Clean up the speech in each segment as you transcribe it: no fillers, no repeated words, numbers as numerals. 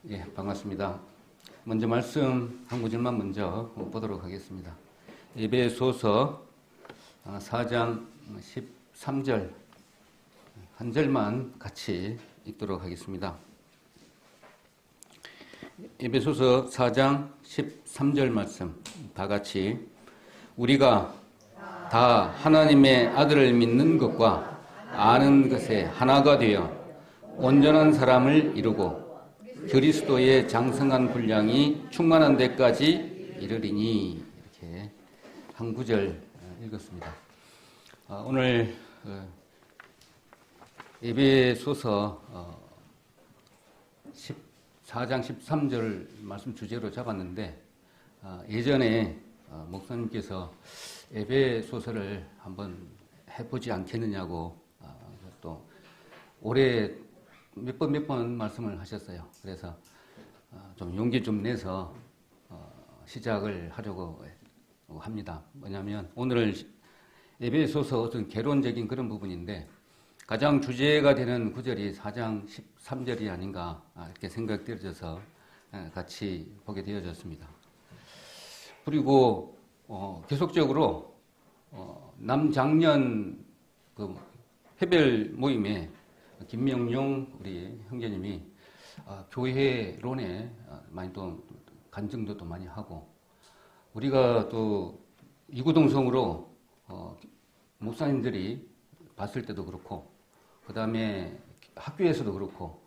예, 반갑습니다. 먼저 말씀 한 구절만 먼저 보도록 하겠습니다. 에베소서 4장 13절 한 절만 같이 읽도록 하겠습니다. 에베소서 4장 13절 말씀 다 같이 우리가 다 하나님의 아들을 믿는 것과 아는 것에 하나가 되어 온전한 사람을 이루고 그리스도의 장성한 분량이 충만한 데까지 이르리니 이렇게 한 구절 읽었습니다. 오늘 에베소서 14장 13절 말씀 주제로 잡았는데 예전에 목사님께서 에베소서를 한번 해보지 않겠느냐고 또 올해 몇 번 말씀을 하셨어요. 그래서 좀 용기 좀 내서 시작을 하려고 합니다. 뭐냐면 오늘 에베소서 어떤 개론적인 그런 부분인데 가장 주제가 되는 구절이 4장 13절이 아닌가 이렇게 생각되어져서 같이 보게 되어졌습니다. 그리고 계속적으로 남작년 그 해별 모임에 김명용 우리 형제님이 교회론에 많이 또 간증도 또 많이 하고 우리가 또 이구동성으로 목사님들이 봤을 때도 그렇고 그 다음에 학교에서도 그렇고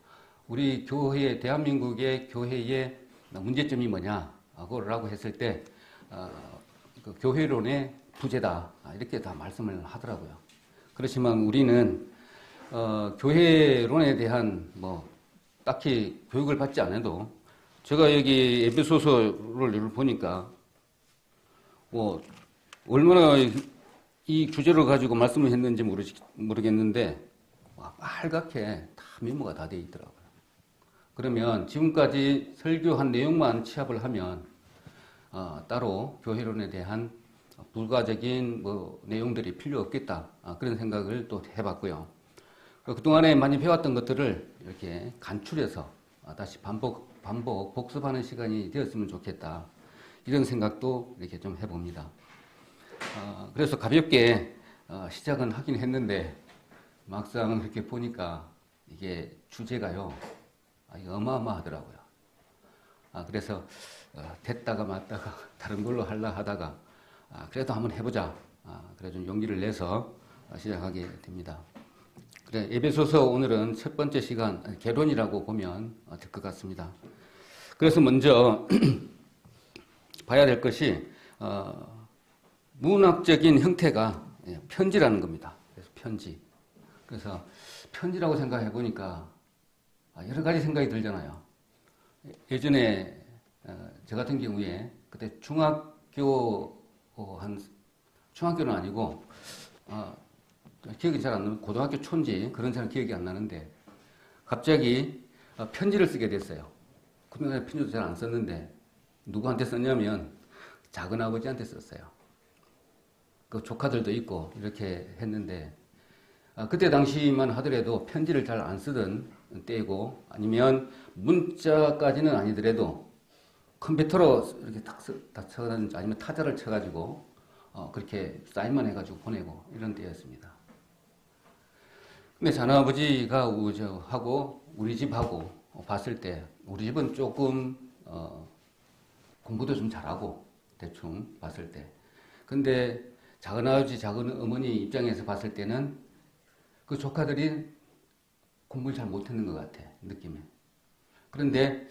우리 교회 대한민국의 교회의 문제점이 뭐냐라고 했을 때 그 교회론의 부재다 이렇게 다 말씀을 하더라고요. 그렇지만 우리는 교회론에 대한 딱히 교육을 받지 않아도 제가 여기 에베소서를 보니까 얼마나 이 주제를 가지고 말씀을 했는지 모르겠는데 빨갛게 다 메모가 다 되어 있더라고요. 그러면 지금까지 설교한 내용만 취합을 하면 따로 교회론에 대한 부가적인 내용들이 필요 없겠다 그런 생각을 또 해봤고요. 그동안에 많이 배웠던 것들을 이렇게 간추려서 다시 복습하는 시간이 되었으면 좋겠다. 이런 생각도 이렇게 좀 해봅니다. 그래서 가볍게 시작은 하긴 했는데 막상 이렇게 보니까 이게 주제가요. 이게 어마어마하더라고요. 그래서 됐다가 맞다가 다른 걸로 하려 하다가 그래도 한번 해보자. 그래 좀 용기를 내서 시작하게 됩니다. 그래, 에베소서 오늘은 첫 번째 시간 개론이라고 보면 될 것 같습니다. 그래서 먼저 봐야 될 것이 문학적인 형태가 편지라는 겁니다. 그래서 편지. 그래서 편지라고 생각해 보니까 여러 가지 생각이 들잖아요. 예전에 저 같은 경우에 그때 중학교는 아니고 기억이 잘 안 나면 고등학교 초인지 그런 잘 기억이 안 나는데 갑자기 편지를 쓰게 됐어요. 그동안에 편지도 잘 안 썼는데 누구한테 썼냐면 작은아버지한테 썼어요. 그 조카들도 있고 이렇게 했는데 그때 당시만 하더라도 편지를 잘 안 쓰던 때이고 아니면 문자까지는 아니더라도 컴퓨터로 이렇게 딱 쳐가든지 아니면 타자를 쳐가지고 그렇게 사인만 해가지고 보내고 이런 때였습니다. 근데 작은아버지가 하고 우리 집하고 봤을 때 우리 집은 조금 공부도 좀 잘하고 대충 봤을 때 근데 작은아버지 작은어머니 입장에서 봤을 때는 그 조카들이 공부를 잘 못했는 것 같아 느낌에. 그런데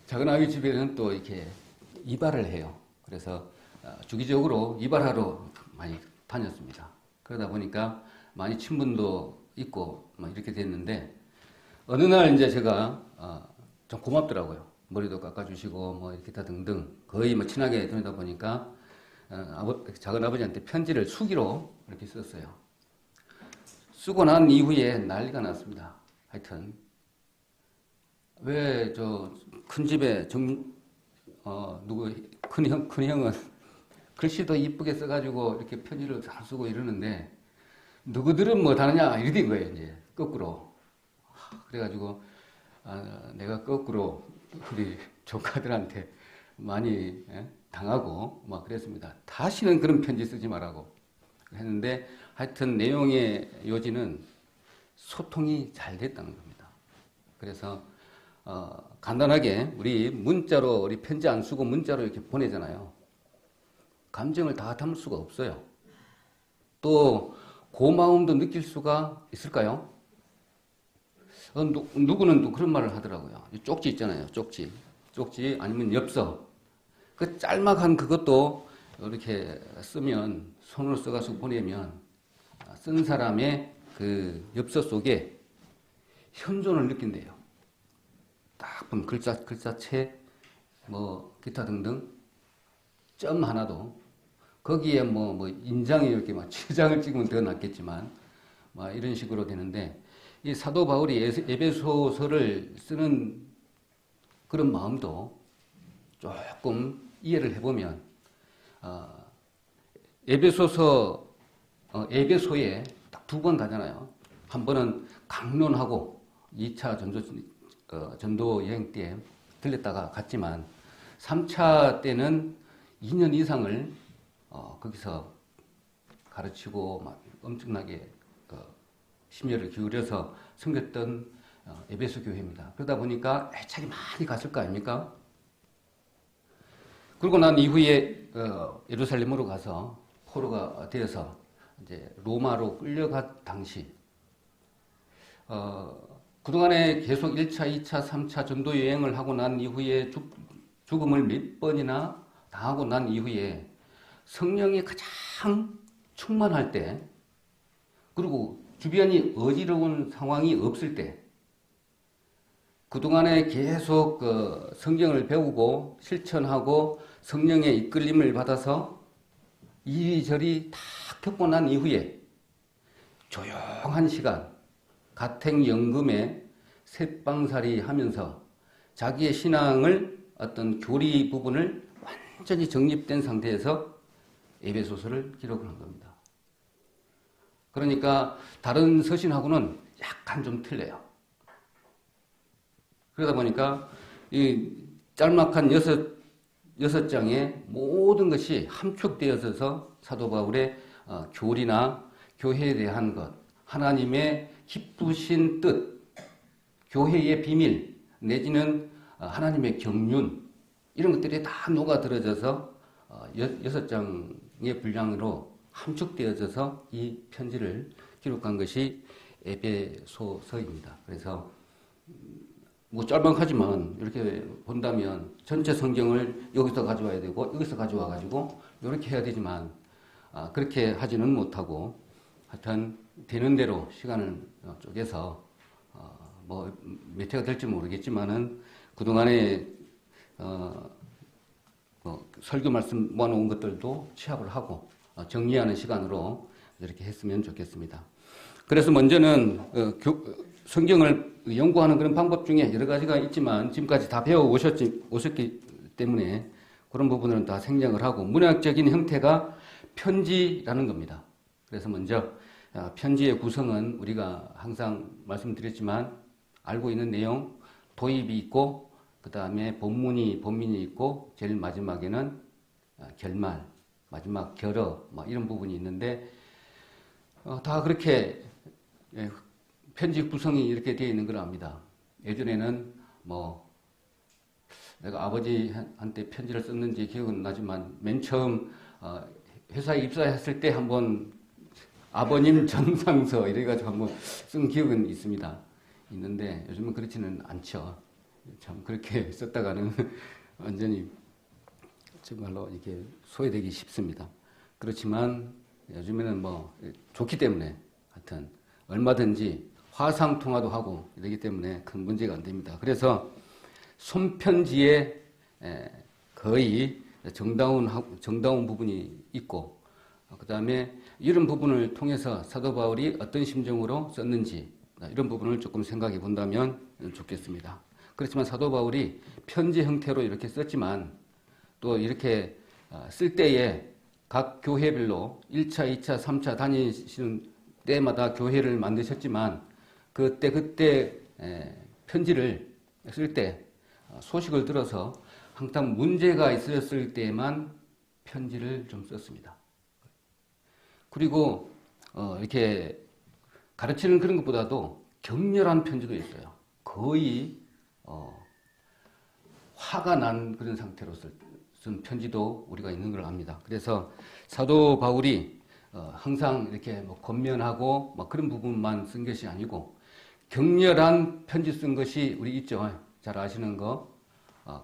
작은아버지 집에는 또 이렇게 이발을 해요. 그래서 주기적으로 이발하러 많이 다녔습니다. 그러다 보니까 많이 친분도 있고 이렇게 됐는데 어느 날 이제 제가 좀 고맙더라고요. 머리도 깎아주시고 이렇게 다 등등 거의 친하게 지내다 보니까 작은아버지한테 편지를 수기로 이렇게 썼어요. 쓰고 난 이후에 난리가 났습니다. 하여튼 왜 저 큰 집에 큰 형은 글씨도 이쁘게 써가지고 이렇게 편지를 잘 쓰고 이러는데 누구들은 뭐 다느냐 이러던 거예요. 이제 거꾸로. 그래가지고 내가 거꾸로 우리 조카들한테 많이 당하고 막 그랬습니다. 다시는 그런 편지 쓰지 말라고 했는데 하여튼 내용의 요지는 소통이 잘 됐다는 겁니다. 그래서 간단하게 우리 문자로 우리 편지 안 쓰고 문자로 이렇게 보내잖아요. 감정을 다 담을 수가 없어요. 또 고마움도 느낄 수가 있을까요? 누구는 또 그런 말을 하더라고요. 쪽지 있잖아요. 쪽지 아니면 엽서. 그 짤막한 그것도 이렇게 쓰면 손으로 써가지고 보내면 쓴 사람의 그 엽서 속에 현존을 느낀대요. 딱 보면 글자체 뭐 기타 등등 점 하나도 거기에 뭐 인장이 이렇게 막 치장을 찍으면 더 낫겠지만 막 이런 식으로 되는데 이 사도 바울이 에베소서를 쓰는 그런 마음도 조금 이해를 해보면 에베소에 딱 두 번 가잖아요. 한 번은 강론하고 2차 전도 여행 때 들렸다가 갔지만 3차 때는 2년 이상을 거기서 가르치고 막 엄청나게 심혈을 기울여서 섬겼던 에베소 교회입니다. 그러다 보니까 애착이 많이 갔을 거 아닙니까? 그리고 난 이후에 예루살렘으로 가서 포로가 되어서 이제 로마로 끌려간 당시 그동안에 계속 1차, 2차, 3차 전도 여행을 하고 난 이후에 죽음을 몇 번이나 당하고 난 이후에 성령이 가장 충만할 때 그리고 주변이 어지러운 상황이 없을 때 그동안에 계속 성경을 배우고 실천하고 성령의 이끌림을 받아서 이리저리 다 겪고 난 이후에 조용한 시간 가택연금에 쇳방살이 하면서 자기의 신앙을 어떤 교리 부분을 완전히 정립된 상태에서 에베소서를 기록을 한 겁니다. 그러니까 다른 서신하고는 약간 좀 틀려요. 그러다 보니까 이 짤막한 여섯 장의 모든 것이 함축되어서 사도 바울의 교리나 교회에 대한 것, 하나님의 기쁘신 뜻, 교회의 비밀, 내지는 하나님의 경륜 이런 것들이 다 녹아들어져서 6장의 분량으로 함축되어져서 이 편지를 기록한 것이 에베소서입니다. 그래서 뭐 짤막하지만 이렇게 본다면 전체 성경을 여기서 가져와야 되고 여기서 가져와 가지고 이렇게 해야 되지만 그렇게 하지는 못하고 하여튼 되는 대로 시간을 쪼개서 뭐 몇 회가 될지 모르겠지만은 그동안에 설교 말씀 모아놓은 것들도 취합을 하고 정리하는 시간으로 이렇게 했으면 좋겠습니다. 그래서 먼저는 성경을 연구하는 그런 방법 중에 여러 가지가 있지만 지금까지 다 배워 오셨기 때문에 그런 부분은 다 생략을 하고 문학적인 형태가 편지라는 겁니다. 그래서 먼저 편지의 구성은 우리가 항상 말씀드렸지만 알고 있는 내용, 도입이 있고 그 다음에 본문이 있고 제일 마지막에는 결말, 마지막 결어 이런 부분이 있는데 다 그렇게 편지 구성이 이렇게 되어 있는 걸 압니다. 예전에는 내가 아버지한테 편지를 썼는지 기억은 나지만 맨 처음 회사에 입사했을 때 한번 아버님 전상서 이래가지고 한번 쓴 기억은 있는데 요즘은 그렇지는 않죠. 참 그렇게 썼다가는 완전히 정말로 이렇게 소외되기 쉽습니다. 그렇지만 요즘에는 좋기 때문에 하여튼 얼마든지 화상 통화도 하고 이러기 때문에 큰 문제가 안 됩니다. 그래서 손편지에 거의 정다운 부분이 있고 그 다음에 이런 부분을 통해서 사도 바울이 어떤 심정으로 썼는지 이런 부분을 조금 생각해 본다면 좋겠습니다. 그렇지만 사도 바울이 편지 형태로 이렇게 썼지만 또 이렇게 쓸 때에 각 교회별로 1차, 2차, 3차 다니시는 때마다 교회를 만드셨지만 그때 편지를 쓸 때 소식을 들어서 항상 문제가 있었을 때만 편지를 좀 썼습니다. 그리고 이렇게 가르치는 그런 것보다도 격렬한 편지도 있어요. 거의 화가 난 그런 상태로 쓴 편지도 우리가 있는 걸 압니다. 그래서 사도 바울이 항상 이렇게 뭐 권면하고 막 그런 부분만 쓴 것이 아니고 격렬한 편지 쓴 것이 우리 있죠. 잘 아시는 거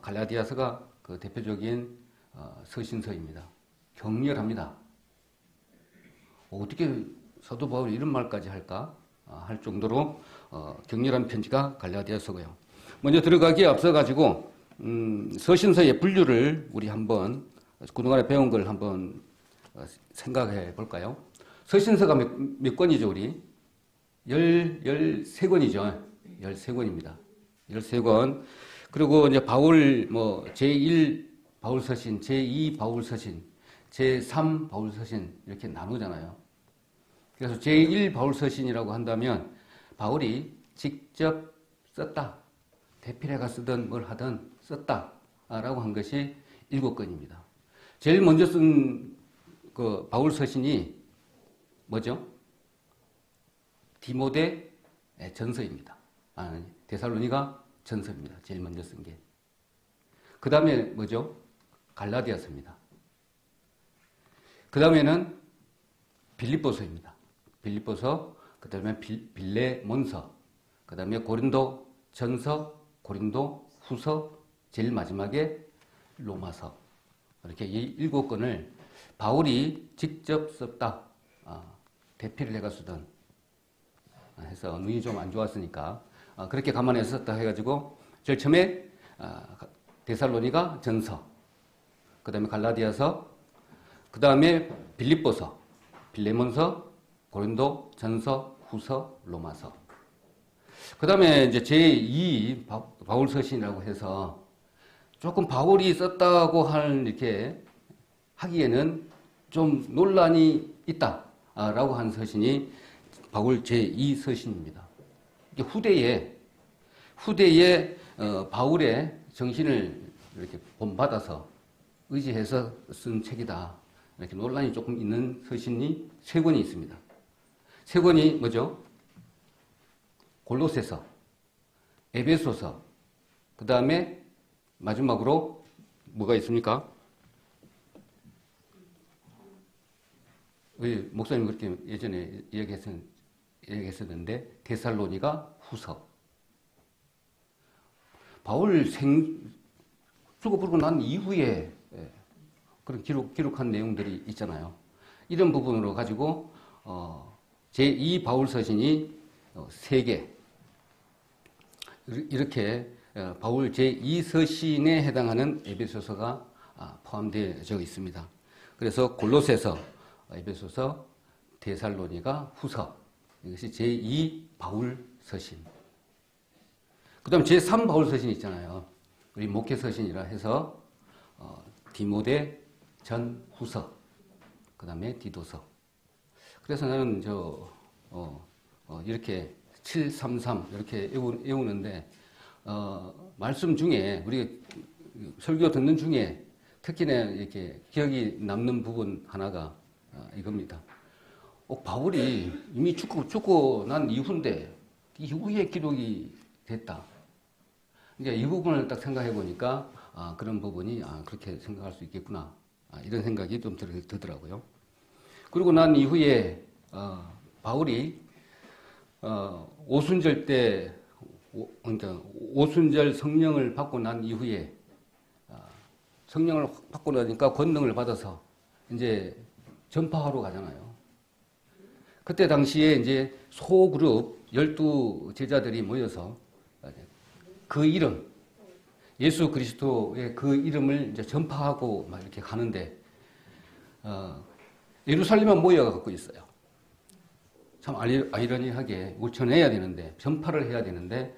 갈라디아서가 그 대표적인 서신서입니다. 격렬합니다. 어떻게 사도 바울이 이런 말까지 할까 할 정도로 격렬한 편지가 갈라디아서고요. 먼저 들어가기에 앞서 가지고 서신서의 분류를 우리 한번 그동안에 배운 걸 한번 생각해 볼까요? 서신서가 몇 권이죠, 우리? 13권이죠. 13권입니다. 13권. 그리고 이제 바울, 제1 바울 서신, 제2 바울 서신, 제3 바울 서신, 이렇게 나누잖아요. 그래서 제1 바울 서신이라고 한다면, 바울이 직접 썼다. 대필해가 쓰든 뭘 하든 썼다. 라고 한 것이 7권입니다. 제일 먼저 쓴 그 바울 서신이 뭐죠? 디모데 전서입니다. 데살로니가 전서입니다. 제일 먼저 쓴 게. 그 다음에 뭐죠? 갈라디아서입니다. 그 다음에는 빌립보서입니다. 빌립보서, 그 다음에 빌레몬서, 그 다음에 고린도 전서, 고린도 후서, 제일 마지막에 로마서. 이렇게 이 7권을 바울이 직접 썼다. 대피를 해가 쓰던 해서 눈이 좀 안 좋았으니까 그렇게 감안해서 썼다 해가지고 제일 처음에 데살로니가 전서, 그 다음에 갈라디아서, 그 다음에 빌립보서, 빌레몬서, 고린도 전서, 후서, 로마서. 그 다음에 이제 제2 바울 서신이라고 해서 조금 바울이 썼다고 이렇게 하기에는 좀 논란이 있다라고 한 서신이 바울 제2 서신입니다. 후대에 바울의 정신을 이렇게 본받아서 의지해서 쓴 책이다. 이렇게 논란이 조금 있는 서신이 3권이 있습니다. 3권이 뭐죠? 골로새서, 에베소서, 그 다음에 마지막으로 뭐가 있습니까? 목사님 그렇게 예전에 얘기했었는데 데살로니가 후서. 바울 죽어버리고 난 이후에 그런 기록한 내용들이 있잖아요. 이런 부분으로 가지고 제2 바울 서신이 3개 이렇게 바울 제2 서신에 해당하는 에베소서가 포함되어 있습니다. 그래서 골로새서, 에베소서, 데살로니가 후서, 이것이 제2 바울 서신. 그 다음 제3 바울 서신 있잖아요. 우리 목회 서신이라 해서 디모데 전 후서, 그 다음에 디도서. 그래서 나는 이렇게 733 이렇게 외우는데 말씀 중에 우리 설교 듣는 중에 특히나 이렇게 기억이 남는 부분 하나가 이겁니다. 바울이 이미 죽고 난 이후인데 이후에 기록이 됐다. 이제 이 부분을 딱 생각해 보니까 그런 부분이 그렇게 생각할 수 있겠구나. 이런 생각이 좀 들더라고요. 그리고 난 이후에 바울이 오순절 때 그러니까 오순절 성령을 받고 난 이후에 성령을 받고 나니까 권능을 받아서 이제 전파하러 가잖아요. 그때 당시에 이제 소그룹 12제자들이 모여서 그 이름, 예수 그리스도의 그 이름을 이제 전파하고 막 이렇게 가는데, 예루살렘에 모여갖고 있어요. 참 아이러니하게 전해야 되는데, 전파를 해야 되는데,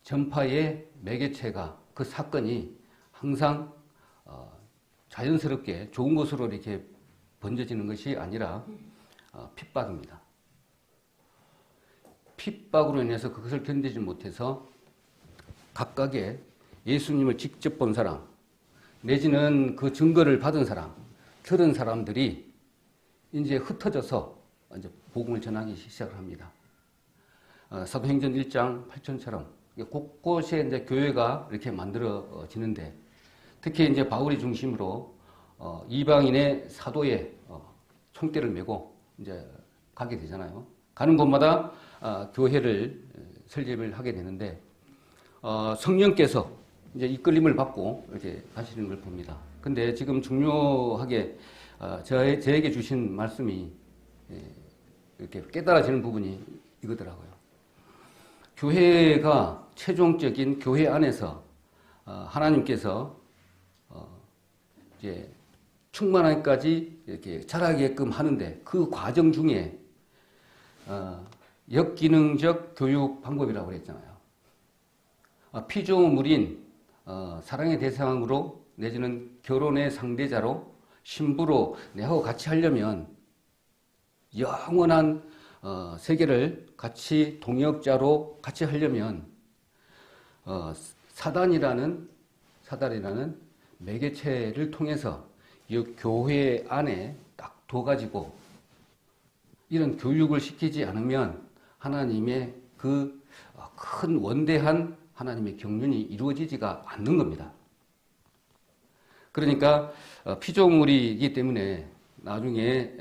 전파의 매개체가 그 사건이 항상 자연스럽게 좋은 곳으로 이렇게 번져지는 것이 아니라 핍박입니다. 핍박으로 인해서 그것을 견디지 못해서 각각의 예수님을 직접 본 사람, 내지는 그 증거를 받은 사람, 들은 사람들이 이제 흩어져서 이제 복음을 전하기 시작을 합니다. 사도행전 1장 8절처럼 곳곳에 이제 교회가 이렇게 만들어지는데, 특히 이제 바울이 중심으로 이방인의 사도의 총대를 메고 이제 가게 되잖아요. 가는 곳마다 교회를 설립을 하게 되는데, 성령께서 이제 이끌림을 받고 이렇게 가시는 걸 봅니다. 근데 지금 중요하게 저에게 주신 말씀이 이렇게 깨달아지는 부분이 이거더라고요. 교회가 최종적인 교회 안에서 하나님께서 이제 충만함까지 이렇게 자라게끔 하는데, 그 과정 중에 역기능적 교육 방법이라고 그랬잖아요. 피조물인 사랑의 대상으로 내지는 결혼의 상대자로 신부로 내하고 같이 하려면, 영원한 세계를 같이 동역자로 같이 하려면 사단이라는 매개체를 통해서 이 교회 안에 딱 둬가지고 이런 교육을 시키지 않으면 하나님의 그 큰 원대한 하나님의 경륜이 이루어지지가 않는 겁니다. 그러니까 피조물이기 때문에 나중에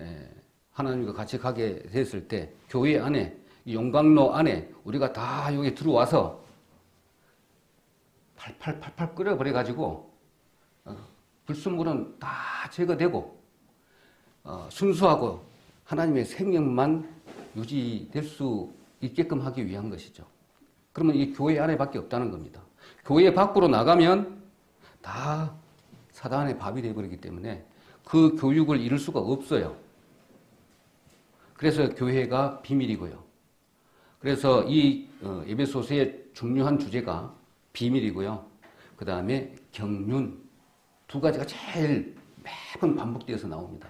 하나님과 같이 가게 됐을 때 교회 안에, 용광로 안에 우리가 다 여기 들어와서 팔팔 끓여버려가지고 불순물은 다 제거되고 순수하고 하나님의 생명만 유지될 수 있게끔 하기 위한 것이죠. 그러면 이 교회 안에밖에 없다는 겁니다. 교회 밖으로 나가면 다 사단의 밥이 되어버리기 때문에 그 교육을 이룰 수가 없어요. 그래서 교회가 비밀이고요. 그래서 이 에베소서의 중요한 주제가 비밀이고요. 그 다음에 경륜, 두 가지가 제일 매번 반복되어서 나옵니다.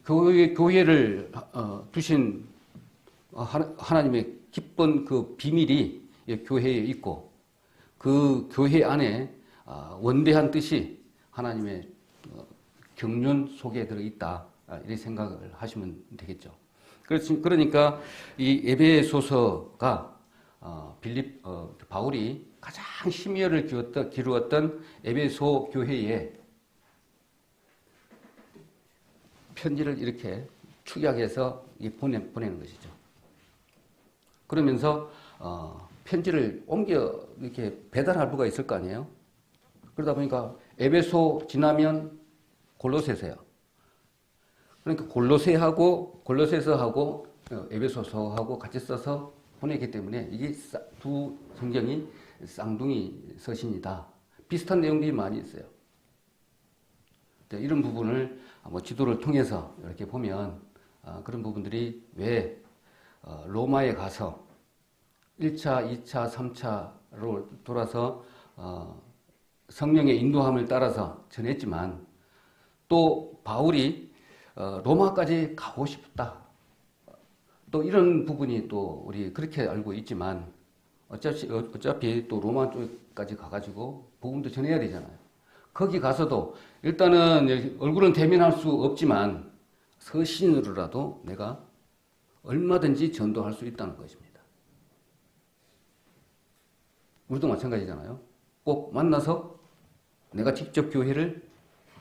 교회를 두신 하나님의 기쁜 그 비밀이 교회에 있고, 그 교회 안에 원대한 뜻이 하나님의 경륜 속에 들어있다, 이렇게 생각을 하시면 되겠죠. 그러니까 이 에베소서가 바울이 가장 심혈을 기루었던 에베소 교회에 편지를 이렇게 축약해서 보내는 것이죠. 그러면서 편지를 옮겨 이렇게 배달할 수가 있을 거 아니에요. 그러다 보니까 에베소 지나면 골로새서요. 그러니까 골로새서하고 에베소서하고 같이 써서 보내기 때문에 이게 두 성경이 쌍둥이 서신이다. 비슷한 내용들이 많이 있어요. 이런 부분을 지도를 통해서 이렇게 보면 그런 부분들이 왜 로마에 가서 1차, 2차, 3차로 돌아서 성령의 인도함을 따라서 전했지만, 또 바울이 로마까지 가고 싶다, 또 이런 부분이 또 우리 그렇게 알고 있지만, 어차피 또 로마 쪽까지 가가지고 복음도 전해야 되잖아요. 거기 가서도 일단은 얼굴은 대면할 수 없지만 서신으로라도 내가 얼마든지 전도할 수 있다는 것입니다. 우리도 마찬가지잖아요. 꼭 만나서 내가 직접 교회를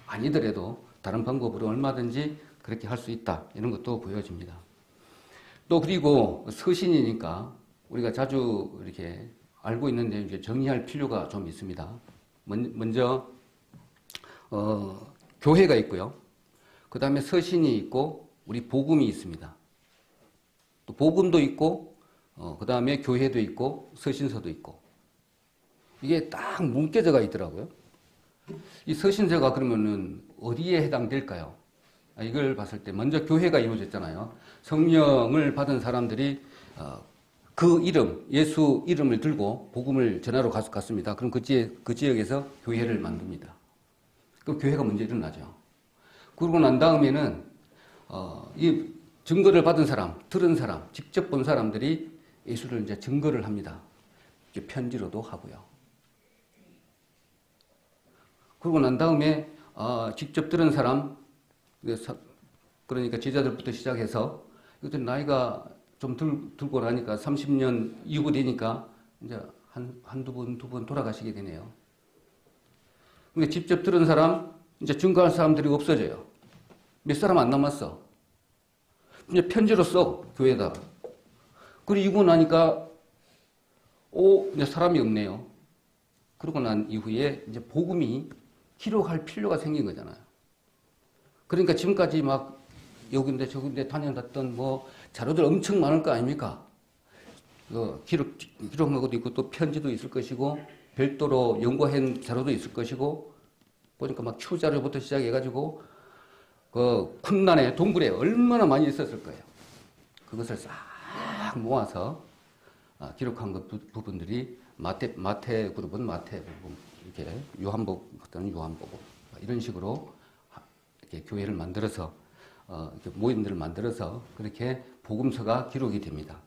아니더라도 다른 방법으로 얼마든지 그렇게 할 수 있다, 이런 것도 보여집니다. 또 그리고 서신이니까 우리가 자주 이렇게 알고 있는데 이제 정리할 필요가 좀 있습니다. 먼저 교회가 있고요. 그 다음에 서신이 있고 우리 복음이 있습니다. 또 복음도 있고 그 다음에 교회도 있고 서신서도 있고, 이게 딱 묶여져가 있더라고요. 이 서신서가 그러면은 어디에 해당될까요? 이걸 봤을 때 먼저 교회가 이루어졌잖아요. 성령을 받은 사람들이 그 이름, 예수 이름을 들고 복음을 전하러 갔습니다. 그럼 그 지역에서 교회를 만듭니다. 그럼 교회가 먼저 일어나죠. 그러고 난 다음에는 이 증거를 받은 사람, 들은 사람, 직접 본 사람들이 예수를 이제 증거를 합니다. 편지로도 하고요. 그러고 난 다음에 직접 들은 사람, 그러니까 제자들부터 시작해서 이것들 나이가 좀 들고 나니까 30년 이후 되니까 이제 한두 번, 두 번 돌아가시게 되네요. 근데 직접 들은 사람, 이제 증거할 사람들이 없어져요. 몇 사람 안 남았어. 이제 편지로 써, 교회에다가. 그리고 나니까, 이제 사람이 없네요. 그러고 난 이후에 이제 복음이 기록할 필요가 생긴 거잖아요. 그러니까 지금까지 막 여기인데 저기인데 다녀봤던 뭐 자료들 엄청 많을 거 아닙니까? 기록한 것도 있고 또 편지도 있을 것이고 별도로 연구한 자료도 있을 것이고 보니까 막 큐 자료부터 시작해가지고 그 쿤난에 동굴에 얼마나 많이 있었을 거예요. 그것을 싹 모아서 기록한 것 부분들이 마태 그룹은 마태 부분, 이렇게 요한복음은 요한복음 이런 식으로 이렇게 교회를 만들어서 이렇게 모임들을 만들어서 그렇게 복음서가 기록이 됩니다.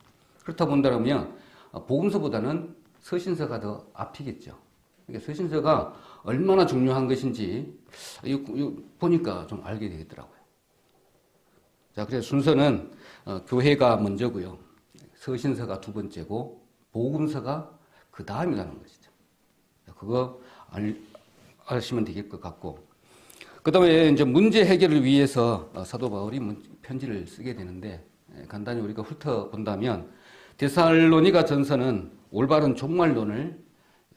그렇다 본다면 복음서보다는 서신서가 더 앞이겠죠. 그러니까 서신서가 얼마나 중요한 것인지 이거 보니까 좀 알게 되겠더라고요. 자, 그래서 순서는 교회가 먼저고요. 서신서가 두 번째고 복음서가 그 다음이라는 것이죠. 그거 아시면 될 것 같고, 그 다음에 이제 문제 해결을 위해서 사도 바울이 편지를 쓰게 되는데, 간단히 우리가 훑어본다면, 데살로니가 전서는 올바른 종말론을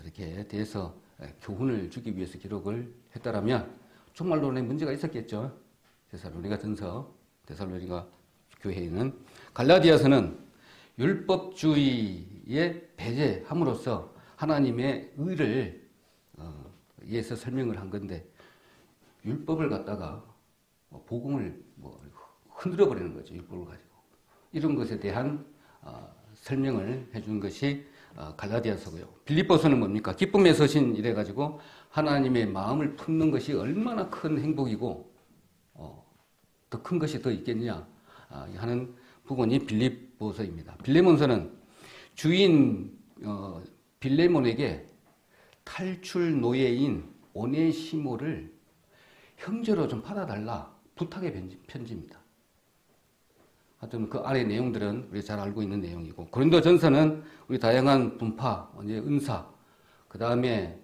이렇게 대해서 교훈을 주기 위해서 기록을 했다라면, 종말론에 문제가 있었겠죠. 데살로니가 전서, 데살로니가 교회에는. 갈라디아서는 율법주의에 배제함으로써 하나님의 의를 위해서 설명을 한 건데, 율법을 갖다가 복음을 흔들어 버리는 거죠. 율법을 가지고 이런 것에 대한 설명을 해준 것이 갈라디아서고요. 빌립보서는 뭡니까? 기쁨의 서신 이래 가지고 하나님의 마음을 품는 것이 얼마나 큰 행복이고 더 큰 것이 더 있겠냐 하는 부분이 빌립보서입니다. 빌레몬서는 주인 빌레몬에게 탈출 노예인 오네시모를 형제로 좀 받아달라 부탁의 편지입니다. 하여튼 그 안의 내용들은 우리 잘 알고 있는 내용이고, 고린도 전서는 우리 다양한 분파, 은사, 그 다음에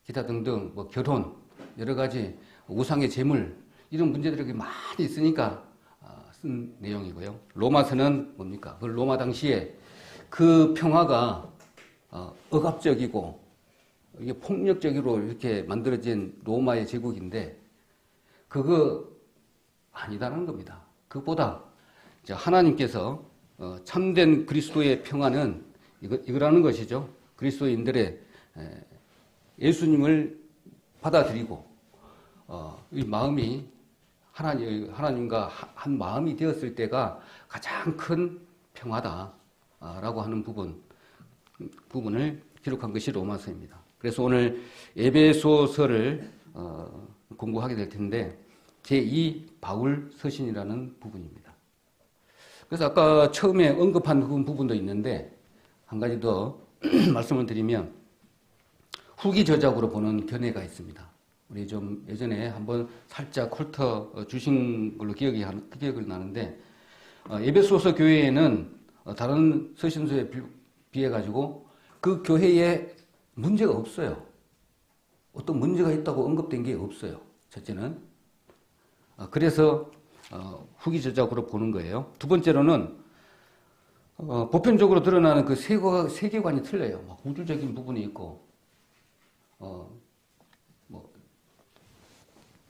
기타 등등 뭐 결혼, 여러 가지 우상의 제물 이런 문제들이 많이 있으니까 쓴 내용이고요. 로마서는 뭡니까? 그 로마 당시에 그 평화가 억압적이고 이게 폭력적으로 이렇게 만들어진 로마의 제국인데 그거 아니다라는 겁니다. 그보다 하나님께서 참된 그리스도의 평화는 이거라는 것이죠. 그리스도인들의 예수님을 받아들이고 이 마음이 하나님과 한 마음이 되었을 때가 가장 큰 평화다라고 하는 부분을 기록한 것이 로마서입니다. 그래서 오늘 에베소서를 공부하게 될 텐데 제2 바울 서신이라는 부분입니다. 그래서 아까 처음에 언급한 그 부분도 있는데 한 가지 더 말씀을 드리면 후기 저작으로 보는 견해가 있습니다. 우리 좀 예전에 한번 살짝 훑어 주신 걸로 기억이 나는데 에베소서 교회에는 다른 서신서에 비해 가지고 그 교회에 문제가 없어요. 어떤 문제가 있다고 언급된 게 없어요. 첫째는. 그래서 후기 저작으로 보는 거예요. 두 번째로는 보편적으로 드러나는 그 세계관이 틀려요. 막 우주적인 부분이 있고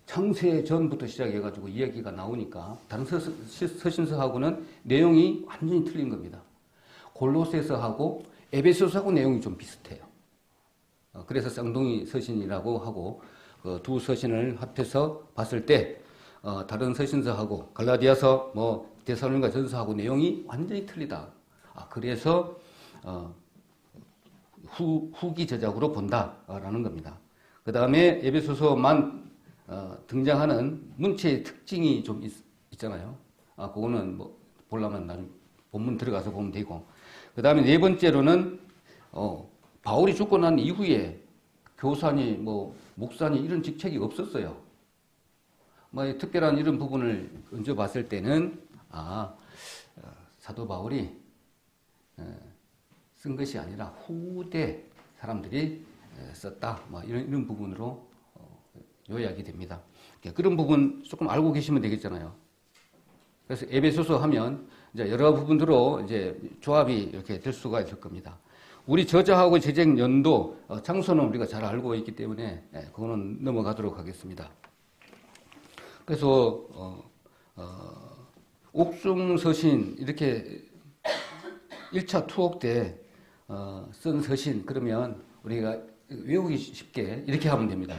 창세 전부터 시작해가지고 이야기가 나오니까 다른 서신서하고는 내용이 완전히 틀린 겁니다. 골로새서하고 에베소서하고 내용이 좀 비슷해요. 그래서 쌍둥이 서신이라고 하고 두 서신을 합해서 봤을 때 다른 서신서하고 갈라디아서 데살로니가 전서하고 내용이 완전히 틀리다. 그래서 후기 저작으로 본다라는 겁니다. 그 다음에 에베소서만 등장하는 문체의 특징이 좀 있잖아요. 그거는 보려면 나중에 본문 들어가서 보면 되고. 그 다음에 네 번째로는 바울이 죽고 난 이후에 교사니 뭐 목사니 이런 직책이 없었어요. 뭐 특별한 이런 부분을 얹어봤을 때는 사도 바울이 쓴 것이 아니라 후대 사람들이 썼다. 뭐 이런 부분으로 요약이 됩니다. 그런 부분 조금 알고 계시면 되겠잖아요. 그래서 에베소서 하면 이제 여러 부분으로 이제 조합이 이렇게 될 수가 있을 겁니다. 우리 저자하고 제작 연도, 장소는 우리가 잘 알고 있기 때문에 그거는 넘어가도록 하겠습니다. 그래서 옥중서신 이렇게 1차 투옥 때 쓴 서신 그러면 우리가 외우기 쉽게 이렇게 하면 됩니다.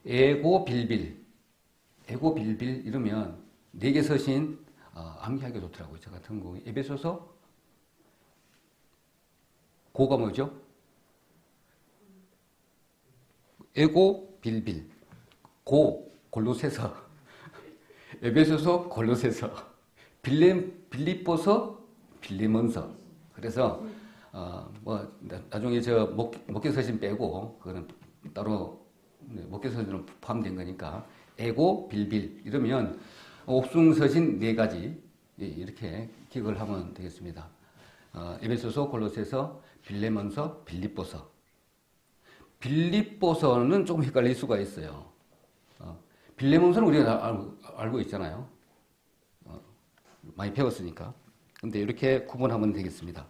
에고빌빌 이러면 4개 서신 암기하기 좋더라고요. 저 같은 경우 에베소서 고가 뭐죠? 에고빌빌 고 골로새서 에베소서 골로새서 빌립보서 빌레몬서. 그래서 뭐 나중에 저 목회서신 빼고 그거는 따로 목회서신으로 포함된 거니까 에고 빌빌 이러면 옥중서신 4가지 이렇게 기억을 하면 되겠습니다. 에베소서, 골로새서, 빌레몬서, 빌립보서. 빌립보서는 조금 헷갈릴 수가 있어요. 빌레몬서는 우리가 다 알고 있잖아요. 많이 배웠으니까. 근데 이렇게 구분하면 되겠습니다.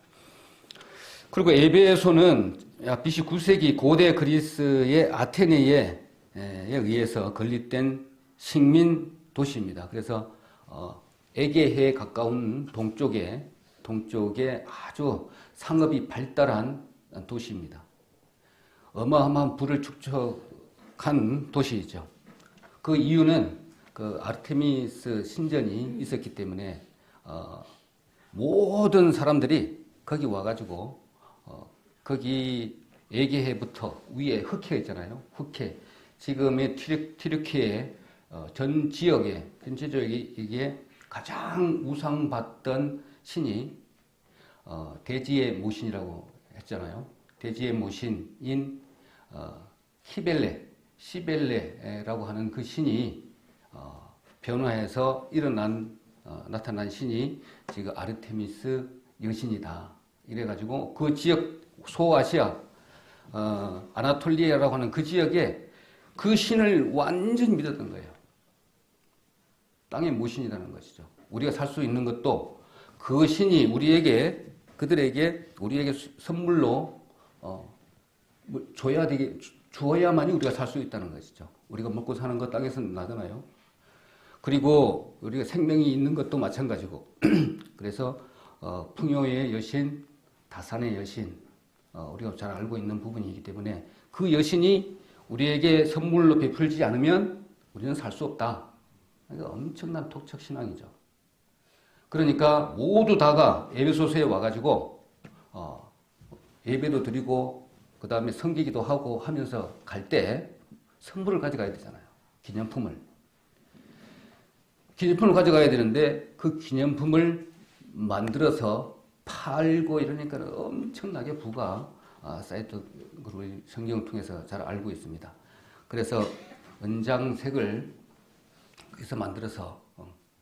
그리고 에베소는 BC 9세기 고대 그리스의 아테네에 의해서 건립된 식민 도시입니다. 그래서 에게해에 가까운 동쪽에 아주 상업이 발달한 도시입니다. 어마어마한 부를 축적한 도시이죠. 그 이유는 그 아르테미스 신전이 있었기 때문에 모든 사람들이 거기 와가지고 거기 에게해부터 위에 흑해 있잖아요. 흑해. 지금의 튀르키예 전 지역에 전체적이게 가장 우상받던 신이 대지의 모신이라고 했잖아요. 대지의 모신인 시벨레라고 하는 그 신이 변화해서 나타난 신이 지금 아르테미스 여신이다. 이래가지고 그 지역 소아시아 아나톨리아라고 하는 그 지역에 그 신을 완전히 믿었던 거예요. 땅의 모신이라는 것이죠. 우리가 살 수 있는 것도 그 신이 우리에게 선물로 주어야만이 우리가 살 수 있다는 것이죠. 우리가 먹고 사는 것 땅에서는 나잖아요. 그리고 우리가 생명이 있는 것도 마찬가지고 그래서 풍요의 여신, 다산의 여신 우리가 잘 알고 있는 부분이기 때문에 그 여신이 우리에게 선물로 베풀지 않으면 우리는 살 수 없다. 그러니까 엄청난 토착 신앙이죠. 그러니까 모두 다가 에베소서에 와가지고 예배도 드리고 그 다음에 섬기기도 하고 하면서 갈 때 선물을 가져가야 되잖아요. 기념품을 가져가야 되는데 그 기념품을 만들어서 팔고 이러니까 엄청나게 부가 쌓였던 걸 성경을 통해서 잘 알고 있습니다. 그래서 은장색을 거기서 만들어서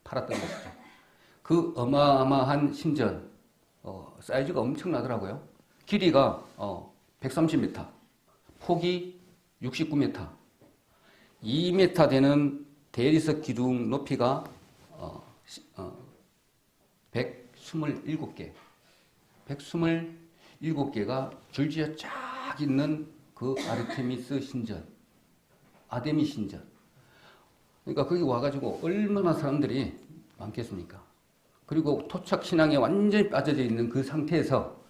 팔았던 것이죠. 그 어마어마한 신전 사이즈가 엄청나더라고요. 길이가 130m, 폭이 69m, 2m 되는 대리석 기둥 높이가 127개, 127개가 줄지어 쫙 있는 그 아르테미스 신전, 아데미 신전. 그러니까 거기 와가지고 얼마나 사람들이 많겠습니까? 그리고 토착 신앙에 완전히 빠져져 있는 그 상태에서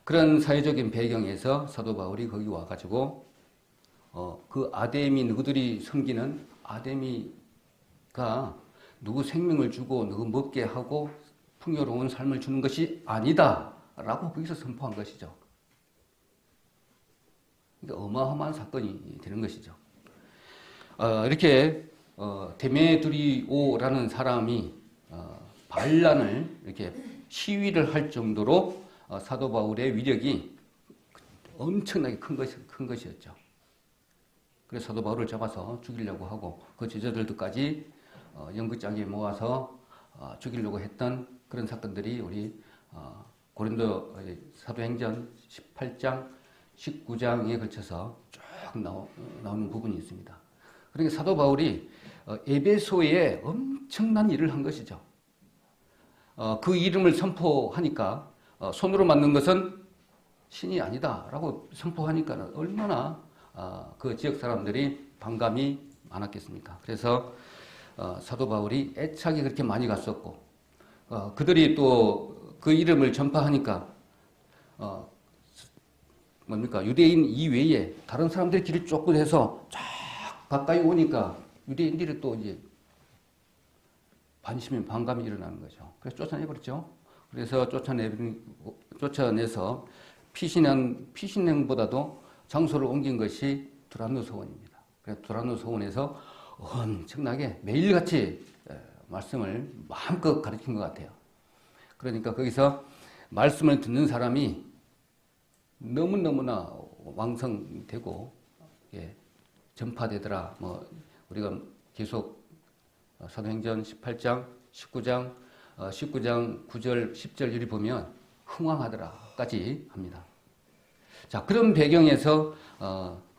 그런 사회적인 배경에서 사도 바울이 거기 와가지고 그 아데미 누구들이 섬기는 아데미가 누구 생명을 주고 누구 먹게 하고 풍요로운 삶을 주는 것이 아니다라고 거기서 선포한 것이죠. 그러니까 어마어마한 사건이 되는 것이죠. 이렇게 데메드리오라는 사람이 반란을 이렇게 시위를 할 정도로 사도 바울의 위력이 엄청나게 큰 것이었죠. 그래서 사도 바울을 잡아서 죽이려고 하고 그 제자들까지 연극장에 모아서 죽이려고 했던 그런 사건들이 우리 고린도 사도행전 18장, 19장에 걸쳐서 쭉 나오는 부분이 있습니다. 그러니까 사도 바울이 에베소에 엄청난 일을 한 것이죠. 그 이름을 선포하니까 손으로 만든 것은 신이 아니다라고 선포하니까 얼마나 그 지역 사람들이 반감이 많았겠습니까? 그래서 사도 바울이 애착이 그렇게 많이 갔었고 그들이 또 그 이름을 전파하니까 유대인 이외에 다른 사람들의 길을 쫓고해서 쫙 가까이 오니까 유대인들이 또 이제 반감이 일어나는 거죠. 그래서 쫓아내버렸죠. 그래서 쫓아내서 피신행보다도 장소를 옮긴 것이 두란노 서원입니다. 그래서 두란노 서원에서 엄청나게 매일같이 말씀을 마음껏 가르친 것 같아요. 그러니까 거기서 말씀을 듣는 사람이 너무너무나 왕성되고 전파되더라. 우리가 계속 사도행전 18장, 19장 9절, 10절 이리 보면 흥왕하더라까지 합니다. 자, 그런 배경에서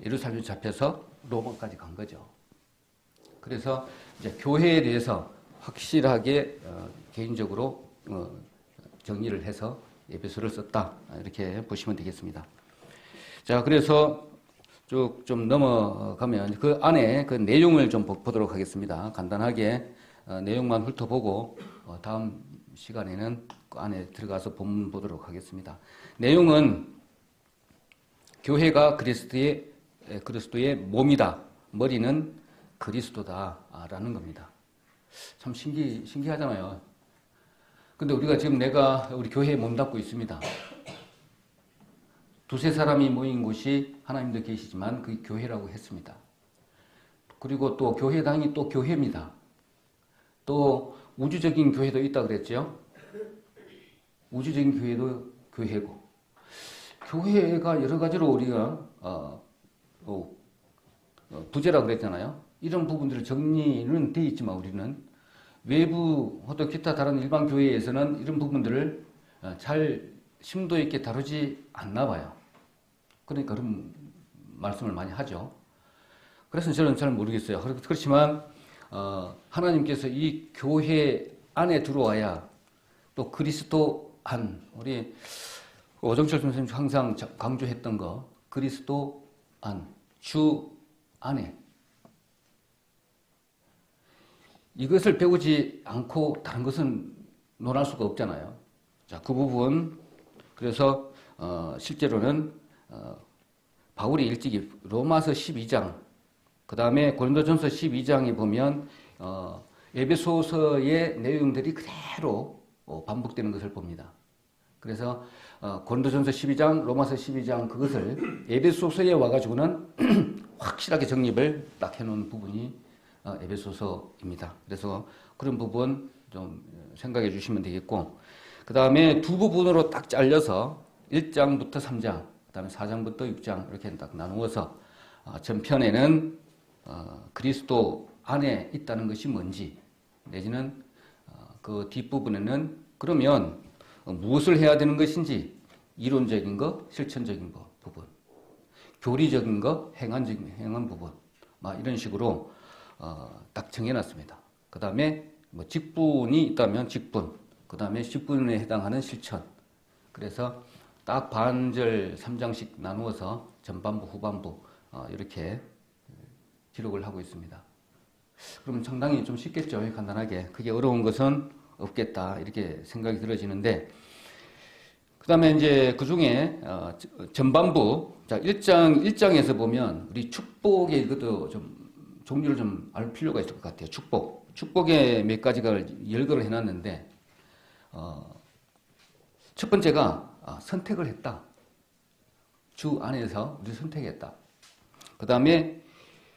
예루살렘에 잡혀서 로마까지 간 거죠. 그래서 이제 교회에 대해서 확실하게 개인적으로 정리를 해서 에베소를 썼다. 이렇게 보시면 되겠습니다. 자, 그래서 쭉 좀 넘어가면 그 안에 그 내용을 좀 보도록 하겠습니다. 간단하게 내용만 훑어보고 다음 시간에는 그 안에 들어가서 본문 보도록 하겠습니다. 내용은 교회가 그리스도의 몸이다. 머리는 그리스도다라는 겁니다. 참 신기하잖아요. 근데 우리가 지금 우리 교회에 몸담고 있습니다. 두세 사람이 모인 곳이 하나님도 계시지만 그게 교회라고 했습니다. 그리고 또 교회당이 또 교회입니다. 또 우주적인 교회도 있다 그랬죠. 우주적인 교회도 교회고 교회가 여러 가지로 우리가 부재라고 그랬잖아요. 이런 부분들을 정리는 돼 있지만 우리는 외부 또 기타 다른 일반 교회에서는 이런 부분들을 잘 심도 있게 다루지 않나 봐요. 그러니까 그런 말씀을 많이 하죠. 그래서 저는 잘 모르겠어요. 그렇지만 하나님께서 이 교회 안에 들어와야 또 그리스도 안, 우리 오정철 선생님 항상 강조했던 거, 그리스도 안, 주 안에 이것을 배우지 않고 다른 것은 논할 수가 없잖아요. 자, 그 부분 그래서 실제로는 바울이 일찍이 로마서 12장 그 다음에 고린도전서 12장에 보면 에베소서의 내용들이 그대로 반복되는 것을 봅니다. 그래서 고린도전서 12장, 로마서 12장 그것을 에베소서에 와가지고는 확실하게 정립을 딱 해놓은 부분이 에베소서입니다. 그래서 그런 부분 좀 생각해 주시면 되겠고 그 다음에 두 부분으로 딱 잘려서 1장부터 3장 그 다음에 4장부터 6장 이렇게 딱 나누어서 전편에는 그리스도 안에 있다는 것이 뭔지 내지는 그 뒷부분에는 그러면 무엇을 해야 되는 것인지 이론적인 거, 실천적인 거 부분 교리적인 거, 행한 부분 막 이런 식으로 딱 정해놨습니다. 그 다음에 뭐 직분이 있다면 직분, 그 다음에 직분에 해당하는 실천. 그래서 딱 반절 3장씩 나누어서 전반부, 후반부 이렇게 기록을 하고 있습니다. 그럼 상당히 좀 쉽겠죠, 간단하게. 그게 어려운 것은 없겠다 이렇게 생각이 들어지는데 그 다음에 이제 그 중에 전반부, 자 1장에서 보면 우리 축복의 이것도 좀 종류를 좀 알 필요가 있을 것 같아요. 축복의 몇 가지가 열거를 해놨는데 첫 번째가 선택을 했다. 주 안에서 우리 선택했다. 그 다음에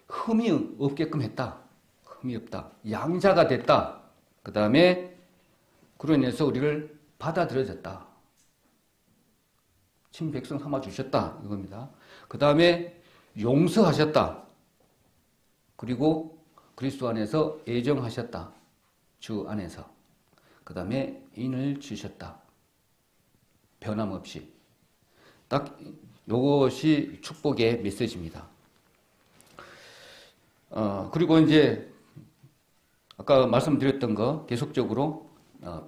흠이 없게끔 했다. 흠이 없다. 양자가 됐다. 그 다음에 그로 인해서 우리를 받아들여졌다. 친백성 삼아 주셨다 이겁니다. 그 다음에 용서하셨다. 그리고 그리스도 안에서 애정하셨다. 주 안에서. 그 다음에 인을 주셨다. 변함없이. 딱 이것이 축복의 메시지입니다. 그리고 이제 아까 말씀드렸던 거 계속적으로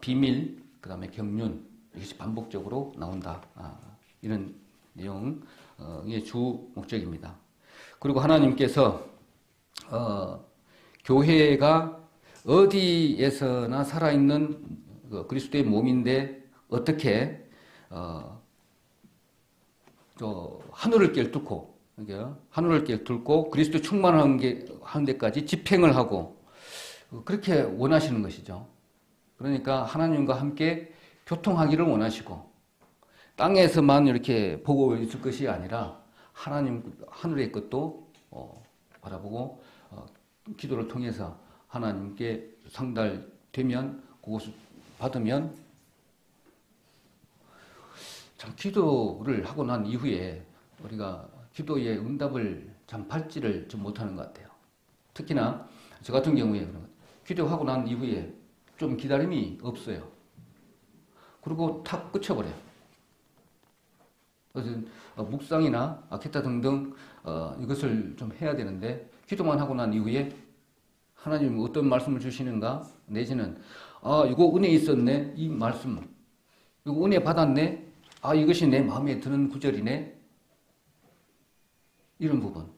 비밀, 그 다음에 경륜 이것이 반복적으로 나온다. 이런 내용의 주 목적입니다. 그리고 하나님께서 교회가 어디에서나 살아있는 그리스도의 몸인데 어떻게 하늘을 꿰뚫고 하늘을 꿰뚫고 그리스도 충만한 데까지 집행을 하고 그렇게 원하시는 것이죠. 그러니까 하나님과 함께 교통하기를 원하시고 땅에서만 이렇게 보고 있을 것이 아니라 하나님 하늘의 것도 바라보고 기도를 통해서 하나님께 상달되면 그것을 받으면 참 기도를 하고 난 이후에 우리가 기도의 응답을 참 받지를 좀 못하는 것 같아요. 특히나 저 같은 경우에 기도하고 난 이후에 좀 기다림이 없어요. 그리고 탁 끝쳐버려요. 그래서 묵상이나 기타 등등 이것을 좀 해야 되는데 기도만 하고 난 이후에 하나님 어떤 말씀을 주시는가 내지는 이거 은혜 있었네 이 말씀 이거 은혜 받았네 이것이 내 마음에 드는 구절이네 이런 부분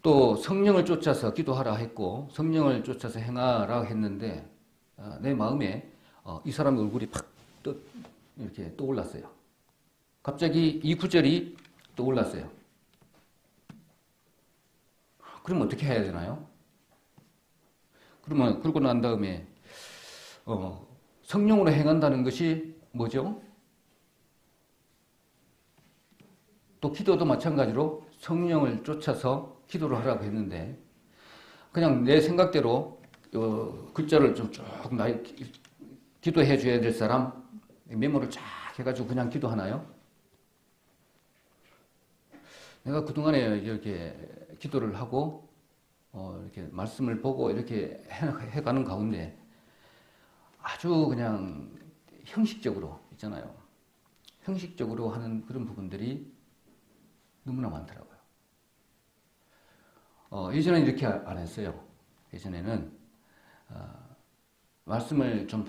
또 성령을 쫓아서 기도하라 했고 성령을 쫓아서 행하라 했는데 내 마음에 이 사람의 얼굴이 팍 이렇게 떠올랐어요. 갑자기 이 구절이 떠올랐어요. 그러면 어떻게 해야 되나요? 그러면 그러고 난 다음에 성령으로 행한다는 것이 뭐죠? 또 기도도 마찬가지로 성령을 쫓아서 기도를 하라고 했는데 그냥 내 생각대로 글자를 좀 쭉 기도해 줘야 될 사람 메모를 쫙 해가지고 그냥 기도하나요? 내가 그동안에 이렇게 기도를 하고 이렇게 말씀을 보고 이렇게 해가는 가운데 아주 그냥 형식적으로 있잖아요. 형식적으로 하는 그런 부분들이 너무나 많더라고요. 예전에는 이렇게 안 했어요. 예전에는 말씀을 좀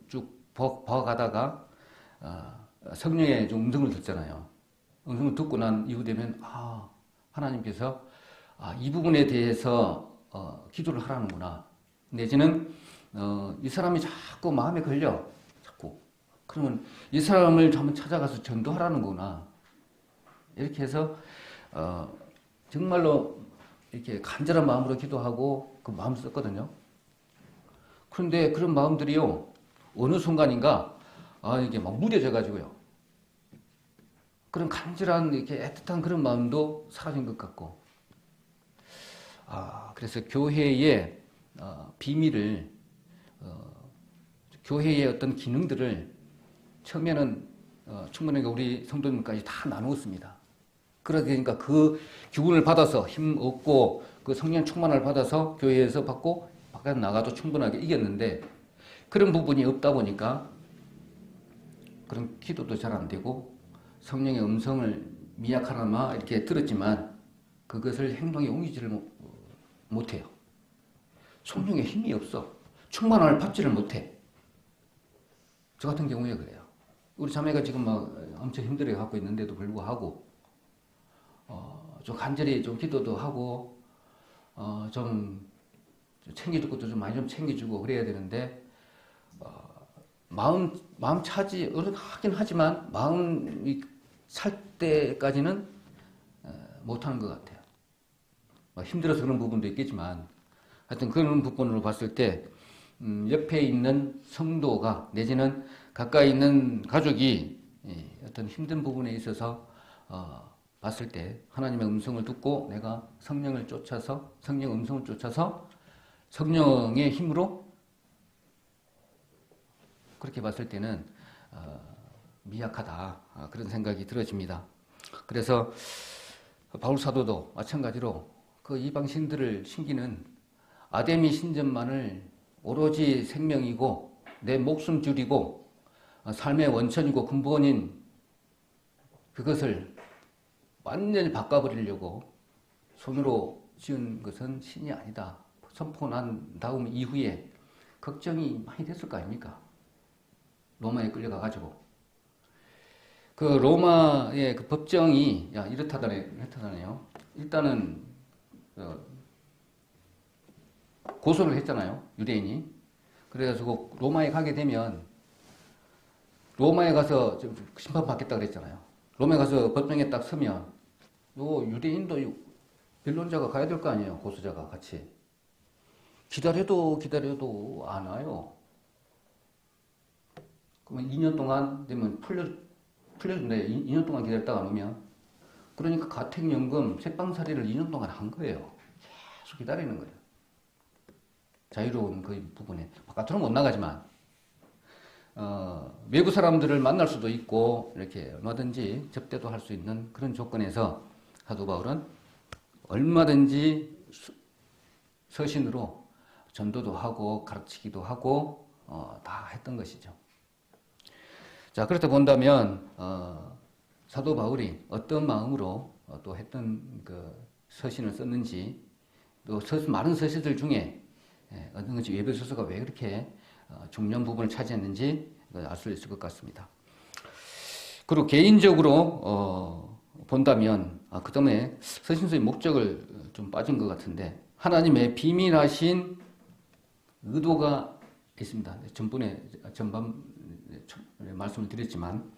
쭉 봐가다가 성령의 좀 음성을 듣잖아요. 음성을 듣고 난 이후 되면 하나님께서 이 부분에 대해서 기도를 하라는구나. 내지는 이 사람이 자꾸 마음에 걸려. 자꾸. 그러면 이 사람을 한번 찾아가서 전도하라는구나. 이렇게 해서 정말로 이렇게 간절한 마음으로 기도하고 그 마음을 썼거든요. 그런데 그런 마음들이요. 어느 순간인가 이게 막 무뎌져-가지고요. 그런 간절한 이렇게 애틋한 그런 마음도 사라진 것 같고 그래서 교회의 비밀을 교회의 어떤 기능들을 처음에는 충분하게 우리 성도님까지 다 나누었습니다. 그러니까 그 기운을 받아서 힘 얻고 그 성령 충만을 받아서 교회에서 받고 바깥에 나가도 충분하게 이겼는데 그런 부분이 없다 보니까 그런 기도도 잘 안 되고 성령의 음성을 미약하나마 이렇게 들었지만 그것을 행동에 옮기지를 못해요. 성령의 힘이 없어. 충만함을 받지를 못해. 저 같은 경우에 그래요. 우리 자매가 지금 막 엄청 힘들어 갖고 있는데도 불구하고 좀 간절히 좀 기도도 하고 좀 챙겨줄 것도 좀 많이 좀 챙겨주고 그래야 되는데 마음 차지 하긴 하지만 마음이 살 때까지는 못하는 것 같아요. 힘들어서 그런 부분도 있겠지만 하여튼 그런 부분으로 봤을 때 옆에 있는 성도가 내지는 가까이 있는 가족이 어떤 힘든 부분에 있어서 봤을 때 하나님의 음성을 듣고 내가 성령을 쫓아서 성령 음성을 쫓아서 성령의 힘으로 그렇게 봤을 때는 미약하다. 그런 생각이 들어집니다. 그래서 바울 사도도 마찬가지로 그 이방신들을 신기는 아데미 신전만을 오로지 생명이고 내 목숨 줄이고 삶의 원천이고 근본인 그것을 완전히 바꿔버리려고 손으로 지은 것은 신이 아니다. 선포난 다음 이후에 걱정이 많이 됐을 거 아닙니까? 로마에 끌려가가지고. 그 로마의 그 법정이 이렇다네요. 일단은 고소를 했잖아요. 유대인이. 그래가지고 로마에 가게 되면 로마에 가서 심판받겠다 그랬잖아요. 로마에 가서 법정에 딱 서면 요 유대인도 변론자가 가야 될 거 아니에요. 고소자가 같이. 기다려도 안 와요. 그러면 2년 동안 되면 풀려준대. 2년 동안 기다렸다가 안 오면. 그러니까 가택연금, 색방살이를 2년 동안 한 거예요. 계속 기다리는 거예요. 자유로운 그 부분에. 바깥으로 못 나가지만, 외부 사람들을 만날 수도 있고, 이렇게 얼마든지 접대도 할 수 있는 그런 조건에서 사도 바울은 얼마든지 서신으로 전도도 하고, 가르치기도 하고, 다 했던 것이죠. 자, 그렇다 본다면, 사도 바울이 어떤 마음으로 또 했던 그 서신을 썼는지, 또 많은 서신들 중에 어떤 것이 에베소서가 왜 그렇게 중요한 부분을 차지했는지 알 수 있을 것 같습니다. 그리고 개인적으로 본다면, 그 다음에 서신서의 목적을 좀 빠진 것 같은데, 하나님의 비밀하신 의도가 있습니다. 전반 말씀을 드렸지만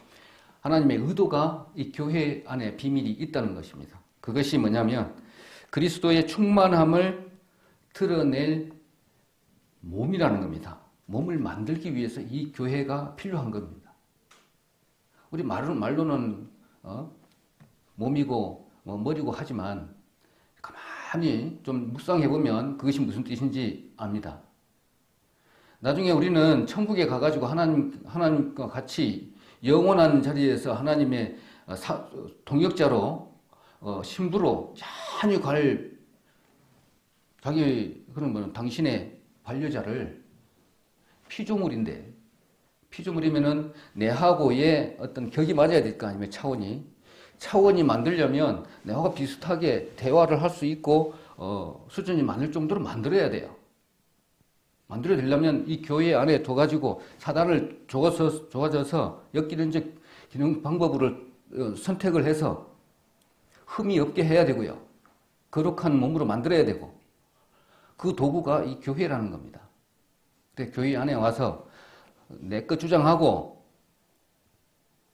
하나님의 의도가 이 교회 안에 비밀이 있다는 것입니다. 그것이 뭐냐면 그리스도의 충만함을 드러낼 몸이라는 겁니다. 몸을 만들기 위해서 이 교회가 필요한 겁니다. 우리 말로는 몸이고 머리고 하지만 가만히 좀 묵상해보면 그것이 무슨 뜻인지 압니다. 나중에 우리는 천국에 가가지고 하나님과 같이 영원한 자리에서 하나님의 동역자로, 신부로 찬히 갈 당신의 반려자를 피조물인데, 피조물이면은 내하고의 어떤 격이 맞아야 될 거 아니면 차원이 만들려면 내하고 비슷하게 대화를 할 수 있고, 수준이 맞을 정도로 만들어야 돼요. 만들어야 되려면 이 교회 안에 둬가지고 사단을 조아져서 엮이는 기능 방법을 선택을 해서 흠이 없게 해야 되고요. 거룩한 몸으로 만들어야 되고 그 도구가 이 교회라는 겁니다. 근데 교회 안에 와서 내 것 주장하고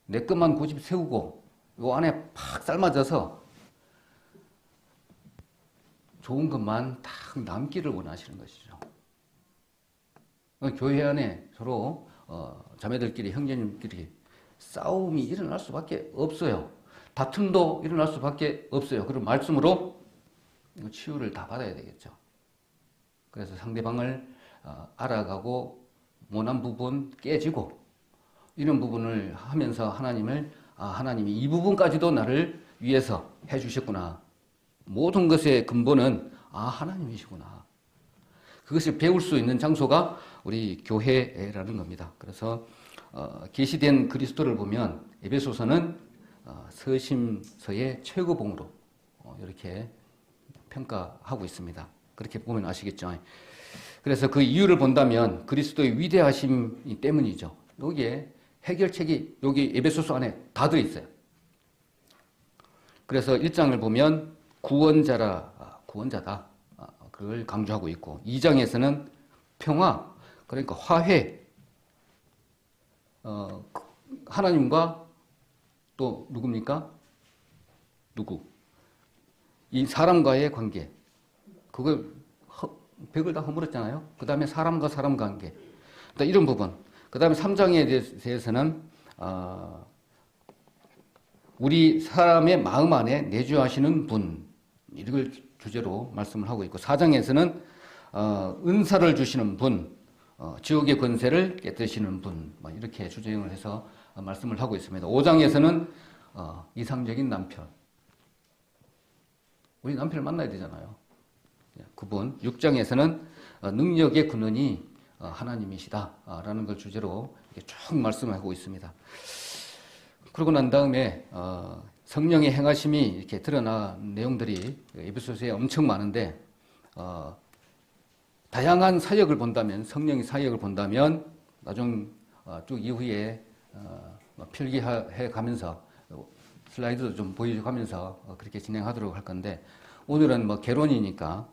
내 것만 고집 세우고 요 안에 팍 삶아져서 좋은 것만 딱 남기를 원하시는 것이죠. 교회 안에 서로 자매들끼리 형제님끼리 싸움이 일어날 수밖에 없어요. 다툼도 일어날 수밖에 없어요. 그런 말씀으로 치유를 다 받아야 되겠죠. 그래서 상대방을 알아가고 모난 부분 깨지고 이런 부분을 하면서 하나님이 이 부분까지도 나를 위해서 해주셨구나. 모든 것의 근본은 하나님이시구나. 그것을 배울 수 있는 장소가 우리 교회라는 겁니다. 그래서 계시된 그리스도를 보면 에베소서는 서심서의 최고봉으로 이렇게 평가하고 있습니다. 그렇게 보면 아시겠죠. 그래서 그 이유를 본다면 그리스도의 위대하심 때문이죠. 여기에 해결책이 여기 에베소서 안에 다 들어있어요. 그래서 1장을 보면 구원자다. 그걸 강조하고 있고 2장에서는 평화, 그러니까 화해, 하나님과 또 누굽니까? 이 사람과의 관계. 그걸 벽을 다 허물었잖아요. 그 다음에 사람과 사람 관계. 이런 부분. 그 다음에 3장에 대해서는 우리 사람의 마음 안에 내주하시는 분. 이걸 주제로 말씀을 하고 있고 4장에서는 은사를 주시는 분, 지옥의 권세를 깨뜨리시는 분, 뭐 이렇게 주제형을 해서 말씀을 하고 있습니다. 5장에서는 이상적인 남편, 우리 남편을 만나야 되잖아요. 그분. 6장에서는 능력의 근원이 하나님이시다라는 걸 주제로 쭉 말씀하고 있습니다. 그러고 난 다음에 성령의 행하심이 이렇게 드러난 내용들이 에베소서에 엄청 많은데 다양한 사역을 본다면, 성령의 사역을 본다면 나중 쭉 이후에 필기해 가면서 슬라이드도 좀 보여가면서 그렇게 진행하도록 할 건데, 오늘은 뭐 개론이니까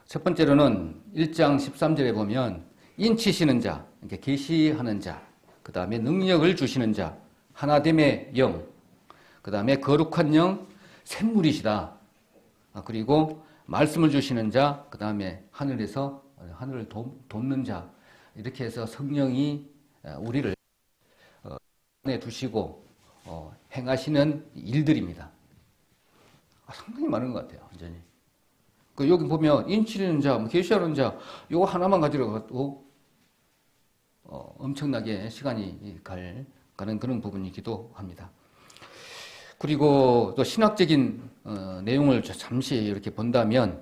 첫 번째로는 1장 13절에 보면 인치시는 자, 이렇게 계시하는 자, 그 다음에 능력을 주시는 자, 하나됨의 영, 그 다음에 거룩한 영, 샘물이시다. 그리고 말씀을 주시는 자, 그 다음에 하늘에서 하늘을 돕는 자, 이렇게 해서 성령이 우리를 안에 두시고 행하시는 일들입니다. 상당히 많은 것 같아요, 완전히. 여기 보면 인치는 자, 계시하는 자, 이거 하나만 가지고 엄청나게 시간이 가는 그런 부분이기도 합니다. 그리고 또 신학적인 내용을 잠시 이렇게 본다면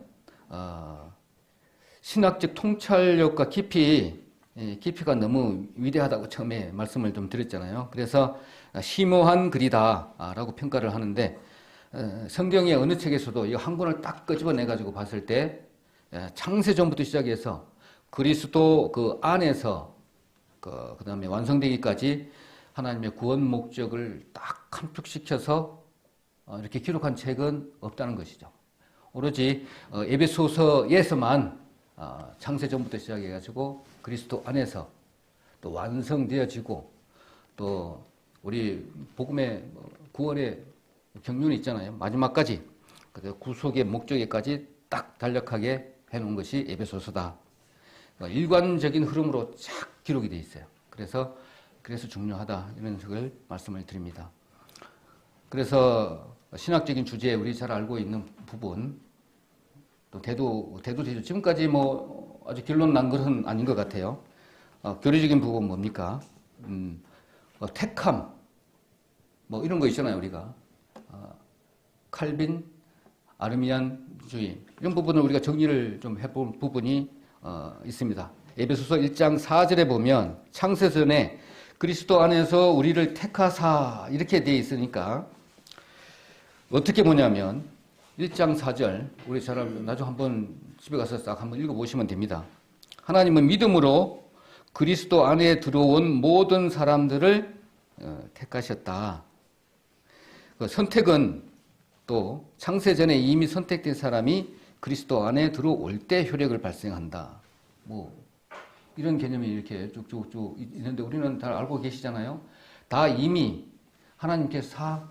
신학적 통찰력과 깊이가 너무 위대하다고 처음에 말씀을 좀 드렸잖아요. 그래서 심오한 글이다라고 평가를 하는데, 성경의 어느 책에서도 이 한 권을 딱 끄집어내 가지고 봤을 때 창세전부터 시작해서 그리스도 그 안에서 그 다음에 완성되기까지 하나님의 구원 목적을 딱 함축시켜서 이렇게 기록한 책은 없다는 것이죠. 오로지 에베소서에서만 창세전부터 시작해가지고 그리스도 안에서 또 완성되어지고, 또 우리 복음의 구원의 경륜이 있잖아요. 마지막까지 구속의 목적에까지 딱 단력하게 해놓은 것이 에베소서다. 일관적인 흐름으로 쫙 기록이 되어 있어요. 그래서 중요하다, 이런 식을 말씀을 드립니다. 그래서 신학적인 주제에 우리 잘 알고 있는 부분, 또 대두되죠. 지금까지 뭐 아주 결론 난 것은 아닌 것 같아요. 교리적인 부분 뭡니까? 택함, 뭐 이런 거 있잖아요, 우리가. 칼빈, 아르미안주의, 이런 부분을 우리가 정리를 좀 해본 부분이 있습니다. 에베소서 1장 4절에 보면 창세전에 그리스도 안에서 우리를 택하사, 이렇게 되어 있으니까 어떻게 보냐면 1장 4절, 우리 잘 나중 한번 집에 가서 싹 한번 읽어보시면 됩니다. 하나님은 믿음으로 그리스도 안에 들어온 모든 사람들을 택하셨다. 그 선택은 또 창세전에 이미 선택된 사람이 그리스도 안에 들어올 때 효력을 발생한다. 뭐 이런 개념이 이렇게 쭉쭉쭉 있는데, 우리는 다 알고 계시잖아요. 다 이미 하나님께서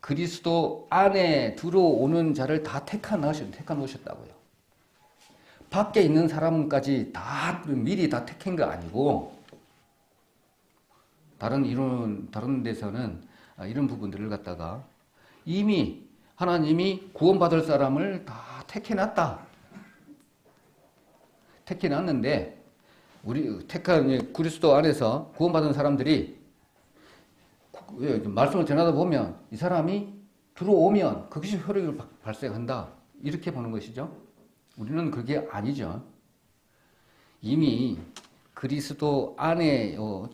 그리스도 안에 들어오는 자를 다 택하 놓으셨다고요. 밖에 있는 사람까지 다 미리 다 택한 거 아니고, 다른 데서는 이런 부분들을 갖다가 이미 하나님이 구원받을 사람을 다 택해놨다. 택해놨는데, 우리 택한 그리스도 안에서 구원받은 사람들이 말씀을 전하다 보면 이 사람이 들어오면 그것이 효력을 발생한다, 이렇게 보는 것이죠. 우리는 그게 아니죠. 이미 그리스도 안에 요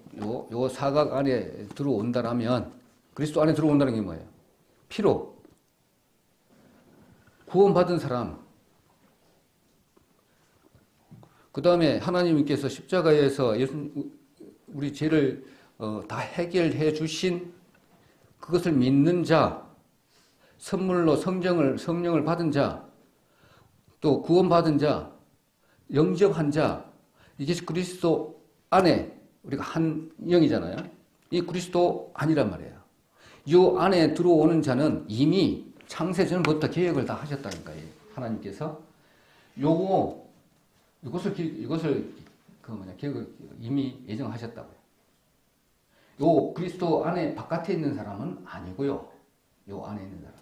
사각 안에 들어온다라면, 그리스도 안에 들어온다는 게 뭐예요? 피로 구원받은 사람, 그 다음에 하나님께서 십자가에서 우리 죄를 다 해결해 주신 그것을 믿는 자, 선물로 성령을 받은 자, 또 구원받은 자, 영접한 자, 이게 그리스도 안에 우리가 한 영이잖아요. 이 그리스도 아니란 말이에요. 이 안에 들어오는 자는 이미 창세전부터 계획을 다 하셨다니까요. 하나님께서 이것을 계획을 이미 예정하셨다고요. 요 그리스도 안에 바깥에 있는 사람은 아니고요. 요 안에 있는 사람.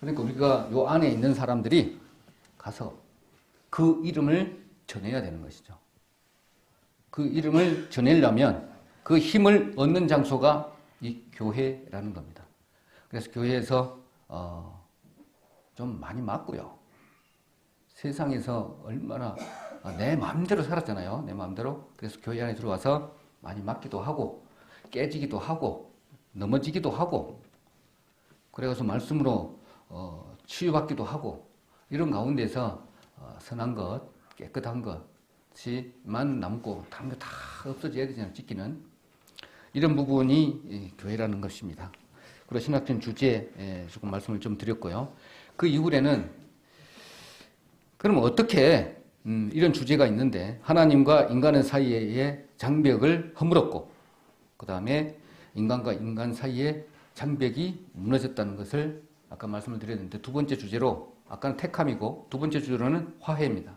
그러니까 우리가 요 안에 있는 사람들이 가서 그 이름을 전해야 되는 것이죠. 그 이름을 전하려면 그 힘을 얻는 장소가 이 교회라는 겁니다. 그래서 교회에서 좀 많이 맞고요. 세상에서 얼마나 내 마음대로 살았잖아요. 내 마음대로. 그래서 교회 안에 들어와서 많이 맞기도 하고 깨지기도 하고 넘어지기도 하고 그래서 말씀으로 치유받기도 하고 이런 가운데서 선한 것, 깨끗한 것이만 남고 다른 거 다 없어져야 되잖아요. 찢기는 이런 부분이 교회라는 것입니다. 그리고 신학적인 주제에 조금 말씀을 좀 드렸고요. 그 이후에는 그럼 어떻게 이런 주제가 있는데 하나님과 인간의 사이에 장벽을 허물었고 그 다음에 인간과 인간 사이에 장벽이 무너졌다는 것을 아까 말씀을 드렸는데 두 번째 주제로 아까는 택함이고 두 번째 주제로는 화해입니다.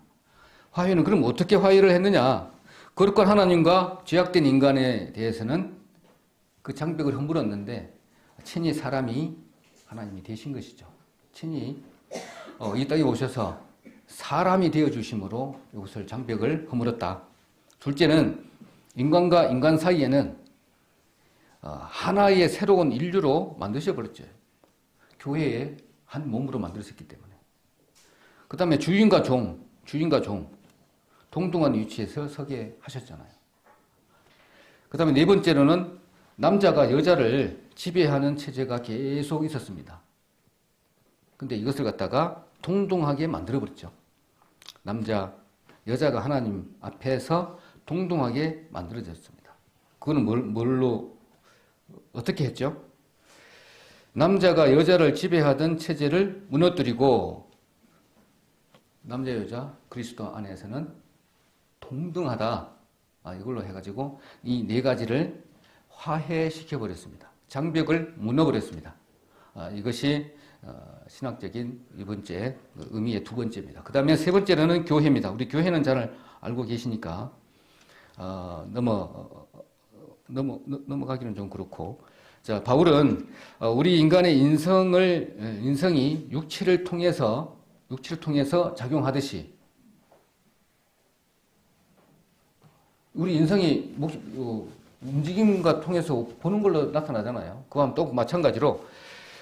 화해는 그럼 어떻게 화해를 했느냐? 거룩한 하나님과 죄악된 인간에 대해서는 그 장벽을 허물었는데 친히 사람이 하나님이 되신 것이죠. 친히 이 땅에 오셔서 사람이 되어주심으로 이것을 장벽을 허물었다. 둘째는 인간과 인간 사이에는 하나의 새로운 인류로 만드셔버렸죠. 교회의 한 몸으로 만들었기 때문에. 그 다음에 주인과 종 동등한 위치에서 서게 하셨잖아요. 그 다음에 네 번째로는 남자가 여자를 지배하는 체제가 계속 있었습니다. 근데 이것을 갖다가 동등하게 만들어버렸죠. 여자가 하나님 앞에서 동등하게 만들어졌습니다. 그거는 뭘로, 어떻게 했죠? 남자가 여자를 지배하던 체제를 무너뜨리고, 남자, 여자, 그리스도 안에서는 동등하다. 이걸로 해가지고 이 네 가지를 화해시켜버렸습니다. 장벽을 무너버렸습니다. 이것이 신학적인 이 번째 의미의 두 번째입니다. 그 다음에 세 번째는 교회입니다. 우리 교회는 잘 알고 계시니까 넘어가기는 좀 그렇고, 자 바울은 우리 인간의 인성이 육체를 통해서 작용하듯이 우리 인성이 움직임과 통해서 보는 걸로 나타나잖아요. 그와 또 마찬가지로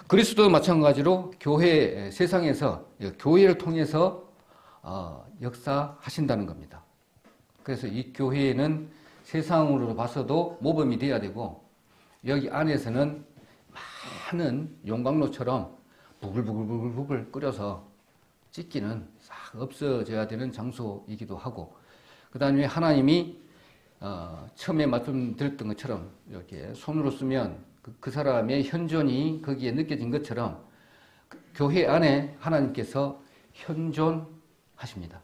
그리스도도 마찬가지로 교회 세상에서 교회를 통해서 역사하신다는 겁니다. 그래서 이 교회에는 세상으로 봐서도 모범이 돼야 되고 여기 안에서는 많은 용광로처럼 부글부글 끓여서 찢기는 싹 없어져야 되는 장소이기도 하고 그 다음에 하나님이 처음에 말씀드렸던 것처럼 이렇게 손으로 쓰면 그 사람의 현존이 거기에 느껴진 것처럼 교회 안에 하나님께서 현존하십니다.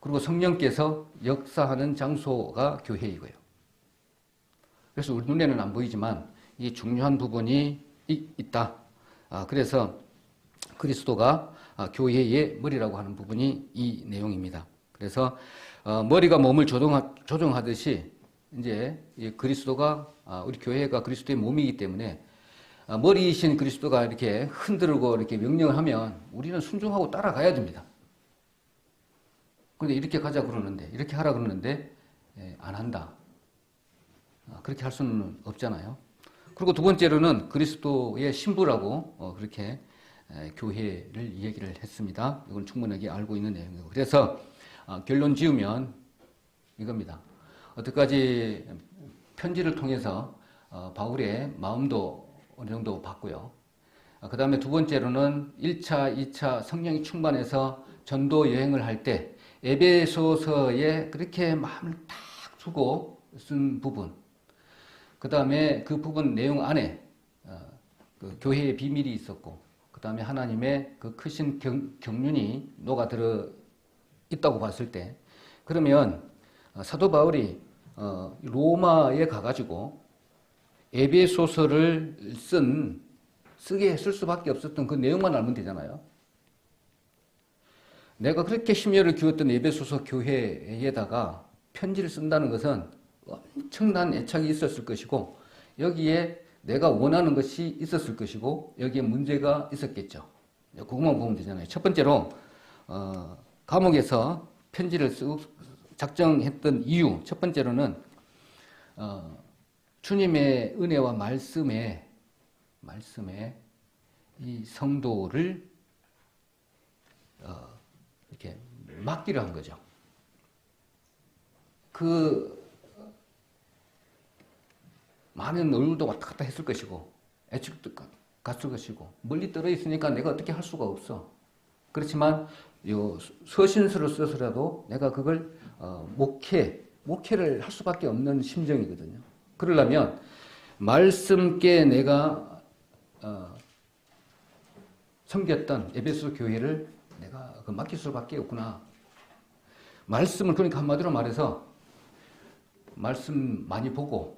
그리고 성령께서 역사하는 장소가 교회이고요. 그래서 우리 눈에는 안 보이지만 이 중요한 부분이 있다. 그래서 그리스도가 교회의 머리라고 하는 부분이 이 내용입니다. 그래서 머리가 몸을 조종하듯이 이제 그리스도가 우리 교회가 그리스도의 몸이기 때문에 머리이신 그리스도가 이렇게 흔들고 이렇게 명령을 하면 우리는 순종하고 따라가야 됩니다. 그런데 이렇게 가자 그러는데 이렇게 하라 그러는데 안 한다. 그렇게 할 수는 없잖아요. 그리고 두 번째로는 그리스도의 신부라고 그렇게 교회를 이야기를 했습니다. 이건 충분하게 알고 있는 내용이고 그래서 결론 지으면 이겁니다. 어떻게까지 편지를 통해서 바울의 마음도 어느 정도 봤고요. 그 다음에 두 번째로는 1차, 2차 성령이 충만해서 전도 여행을 할 때 에베소서에 그렇게 마음을 딱 주고 쓴 부분. 그 다음에 그 부분 내용 안에 그 교회의 비밀이 있었고 그 다음에 하나님의 그 크신 경륜이 녹아들어 있다고 봤을 때 그러면 사도 바울이 로마에 가가지고 에베소서를 쓰게 쓸 수밖에 없었던 그 내용만 알면 되잖아요. 내가 그렇게 심혈을 기울였던 에베소서 교회에다가 편지를 쓴다는 것은 엄청난 애착이 있었을 것이고 여기에 내가 원하는 것이 있었을 것이고 여기에 문제가 있었겠죠. 그것만 보면 되잖아요. 첫 번째로 감옥에서 편지를 작정했던 이유, 첫 번째로는 주님의 은혜와 말씀에 이 성도를 이렇게 맡기려 한 거죠. 많은 얼굴도 왔다 갔다 했을 것이고 애측도 갔을 것이고 멀리 떨어 있으니까 내가 어떻게 할 수가 없어. 그렇지만 요 서신서를 써서라도 내가 그걸 목회를 할 수밖에 없는 심정이거든요. 그러려면 말씀께 내가 섬겼던 에베소 교회를 내가 맡길 수밖에 없구나. 말씀을 그러니까 한마디로 말해서 말씀 많이 보고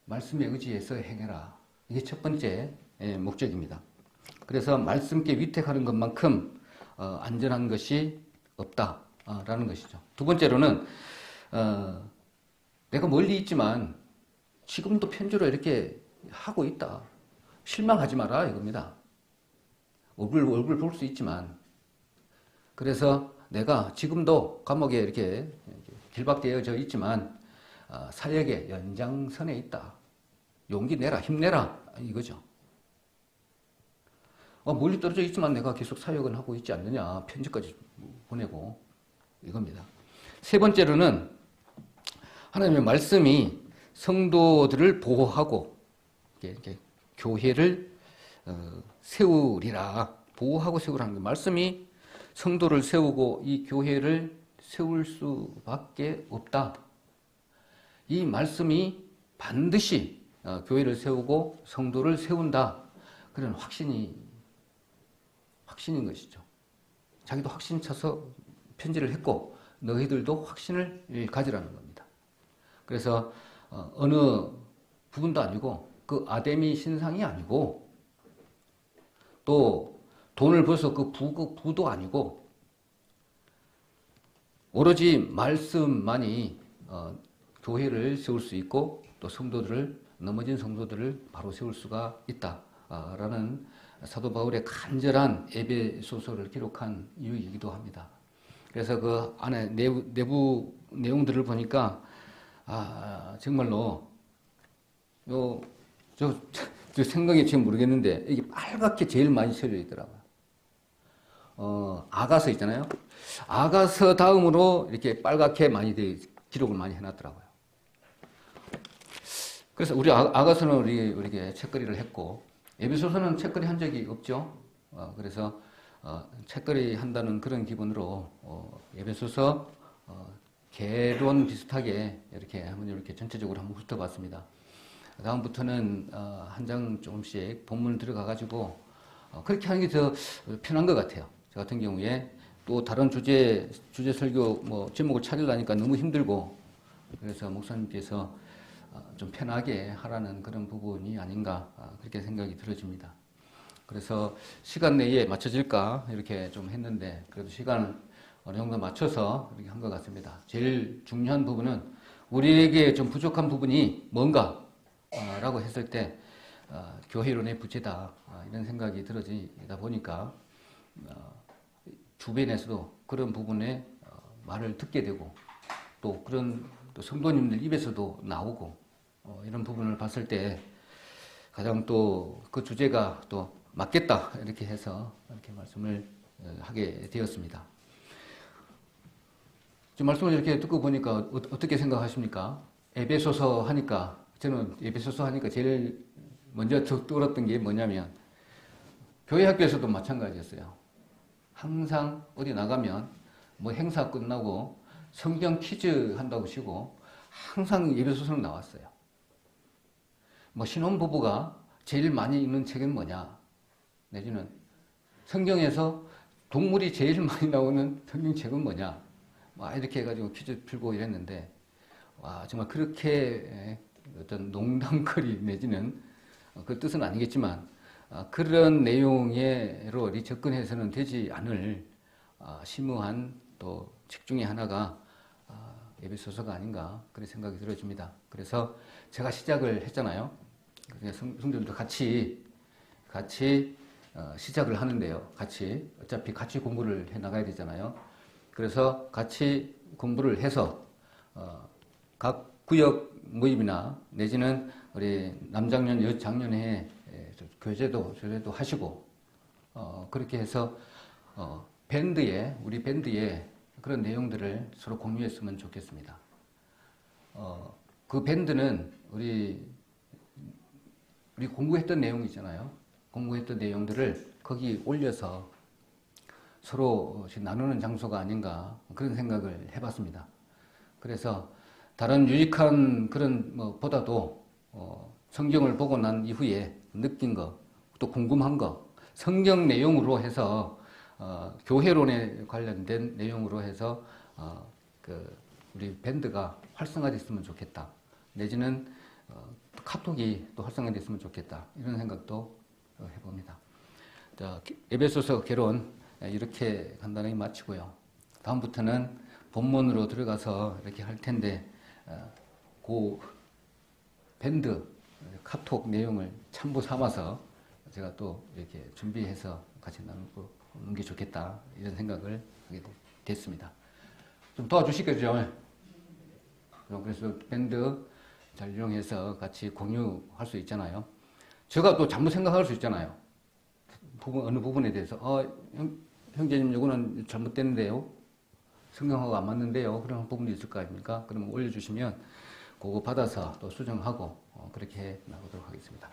말씀에 의지해서 행해라. 이게 첫 번째 목적입니다. 그래서 말씀께 위택하는 것만큼 안전한 것이 없다라는 것이죠. 두 번째로는 내가 멀리 있지만 지금도 편주로 이렇게 하고 있다. 실망하지 마라 이겁니다. 얼굴 볼 수 있지만 그래서 내가 지금도 감옥에 이렇게 길박되어져 있지만 사역의 연장선에 있다. 용기 내라, 힘내라 이거죠. 멀리 떨어져 있지만 내가 계속 사역을 하고 있지 않느냐. 편지까지 보내고 이겁니다. 세 번째로는 하나님의 말씀이 성도들을 보호하고 이렇게 교회를 세우리라. 보호하고 세우라는 거. 말씀이 성도를 세우고 이 교회를 세울 수밖에 없다. 이 말씀이 반드시 교회를 세우고 성도를 세운다. 그런 확신인 것이죠. 자기도 확신 차서 편지를 했고 너희들도 확신을 가지라는 겁니다. 그래서 어느 부분도 아니고 그 아데미 신상이 아니고 또 돈을 벌어서 그 부도 아니고 오로지 말씀만이 교회를 세울 수 있고 또 넘어진 성도들을 바로 세울 수가 있다라는 사도 바울의 간절한 에베소서를 기록한 이유이기도 합니다. 그래서 그 안에 내부 내용들을 보니까 정말로 저 생각이 지금 모르겠는데 이게 빨갛게 제일 많이 써져 있더라고요. 아가서 있잖아요. 아가서 다음으로 이렇게 빨갛게 많이 기록을 많이 해놨더라고요. 그래서 우리 아가서는 우리에게 책거리를 했고 에베소서는 책거리 한 적이 없죠. 그래서 책거리 한다는 그런 기분으로 에베소서 개론 비슷하게 이렇게 전체적으로 한번 훑어봤습니다. 다음부터는 한 장 조금씩 본문 들어가가지고 그렇게 하는 게 더 편한 것 같아요. 저 같은 경우에 또 다른 주제 설교 제목을 찾으려니까 너무 힘들고 그래서 목사님께서 좀 편하게 하라는 그런 부분이 아닌가 그렇게 생각이 들어집니다. 그래서 시간 내에 맞춰질까 이렇게 좀 했는데 그래도 시간을 어느 정도 맞춰서 이렇게 한 것 같습니다. 제일 중요한 부분은 우리에게 좀 부족한 부분이 뭔가 라고 했을 때 교회론의 부재다 이런 생각이 들어지다 보니까 주변에서도 그런 부분에 말을 듣게 되고 또 그런 또 성도님들 입에서도 나오고 이런 부분을 봤을 때 가장 또 그 주제가 또 맞겠다 이렇게 해서 이렇게 말씀을 하게 되었습니다. 지금 말씀을 이렇게 듣고 보니까 어떻게 생각하십니까? 에베소서 하니까 저는 에베소서 하니까 제일 먼저 떠올랐던 게 뭐냐면 교회 학교에서도 마찬가지였어요. 항상 어디 나가면 행사 끝나고 성경 퀴즈 한다고 치고 항상 에베소서는 나왔어요. 신혼부부가 제일 많이 읽는 책은 뭐냐? 내지는 성경에서 동물이 제일 많이 나오는 성경책은 뭐냐? 이렇게 해가지고 퀴즈 풀고 이랬는데, 정말 그렇게 어떤 농담거리 내지는 그 뜻은 아니겠지만, 그런 내용으로 접근해서는 되지 않을 심오한 또 책 중에 하나가 에베소서가 아닌가 그런 생각이 들어집니다. 그래서 제가 시작을 했잖아요. 성도들도 같이 시작을 하는데요. 어차피 같이 공부를 해 나가야 되잖아요. 그래서 같이 공부를 해서 각 구역 모임이나 내지는 우리 남장년 여장년회 교제도 하시고 그렇게 해서 우리 밴드에 그런 내용들을 서로 공유했으면 좋겠습니다. 그 밴드는 우리 공부했던 내용이 있잖아요. 공부했던 내용들을 거기 올려서 서로 나누는 장소가 아닌가 그런 생각을 해봤습니다. 그래서 다른 유익한 그런 보다도 성경을 보고 난 이후에 느낀 거, 또 궁금한 거, 성경 내용으로 해서 교회론에 관련된 내용으로 해서 우리 밴드가 활성화됐으면 좋겠다. 내지는 카톡이 또 활성화됐으면 좋겠다. 이런 생각도 해봅니다. 자, 에베소서 개론 이렇게 간단하게 마치고요. 다음부터는 본문으로 들어가서 이렇게 할 텐데 그 밴드 카톡 내용을 참고 삼아서 제가 또 이렇게 준비해서 같이 나누는 게 좋겠다 이런 생각을 하게 됐습니다. 좀 도와주시겠죠? 그래서 밴드 잘 이용해서 같이 공유할 수 있잖아요. 제가 또 잘못 생각할 수 있잖아요. 어느 부분에 대해서 형제님 이거는 잘못됐는데요. 성경하고 안 맞는데요. 그런 부분이 있을 거 아닙니까? 그러면 올려주시면 그거 받아서 또 수정하고 그렇게 나가도록 하겠습니다.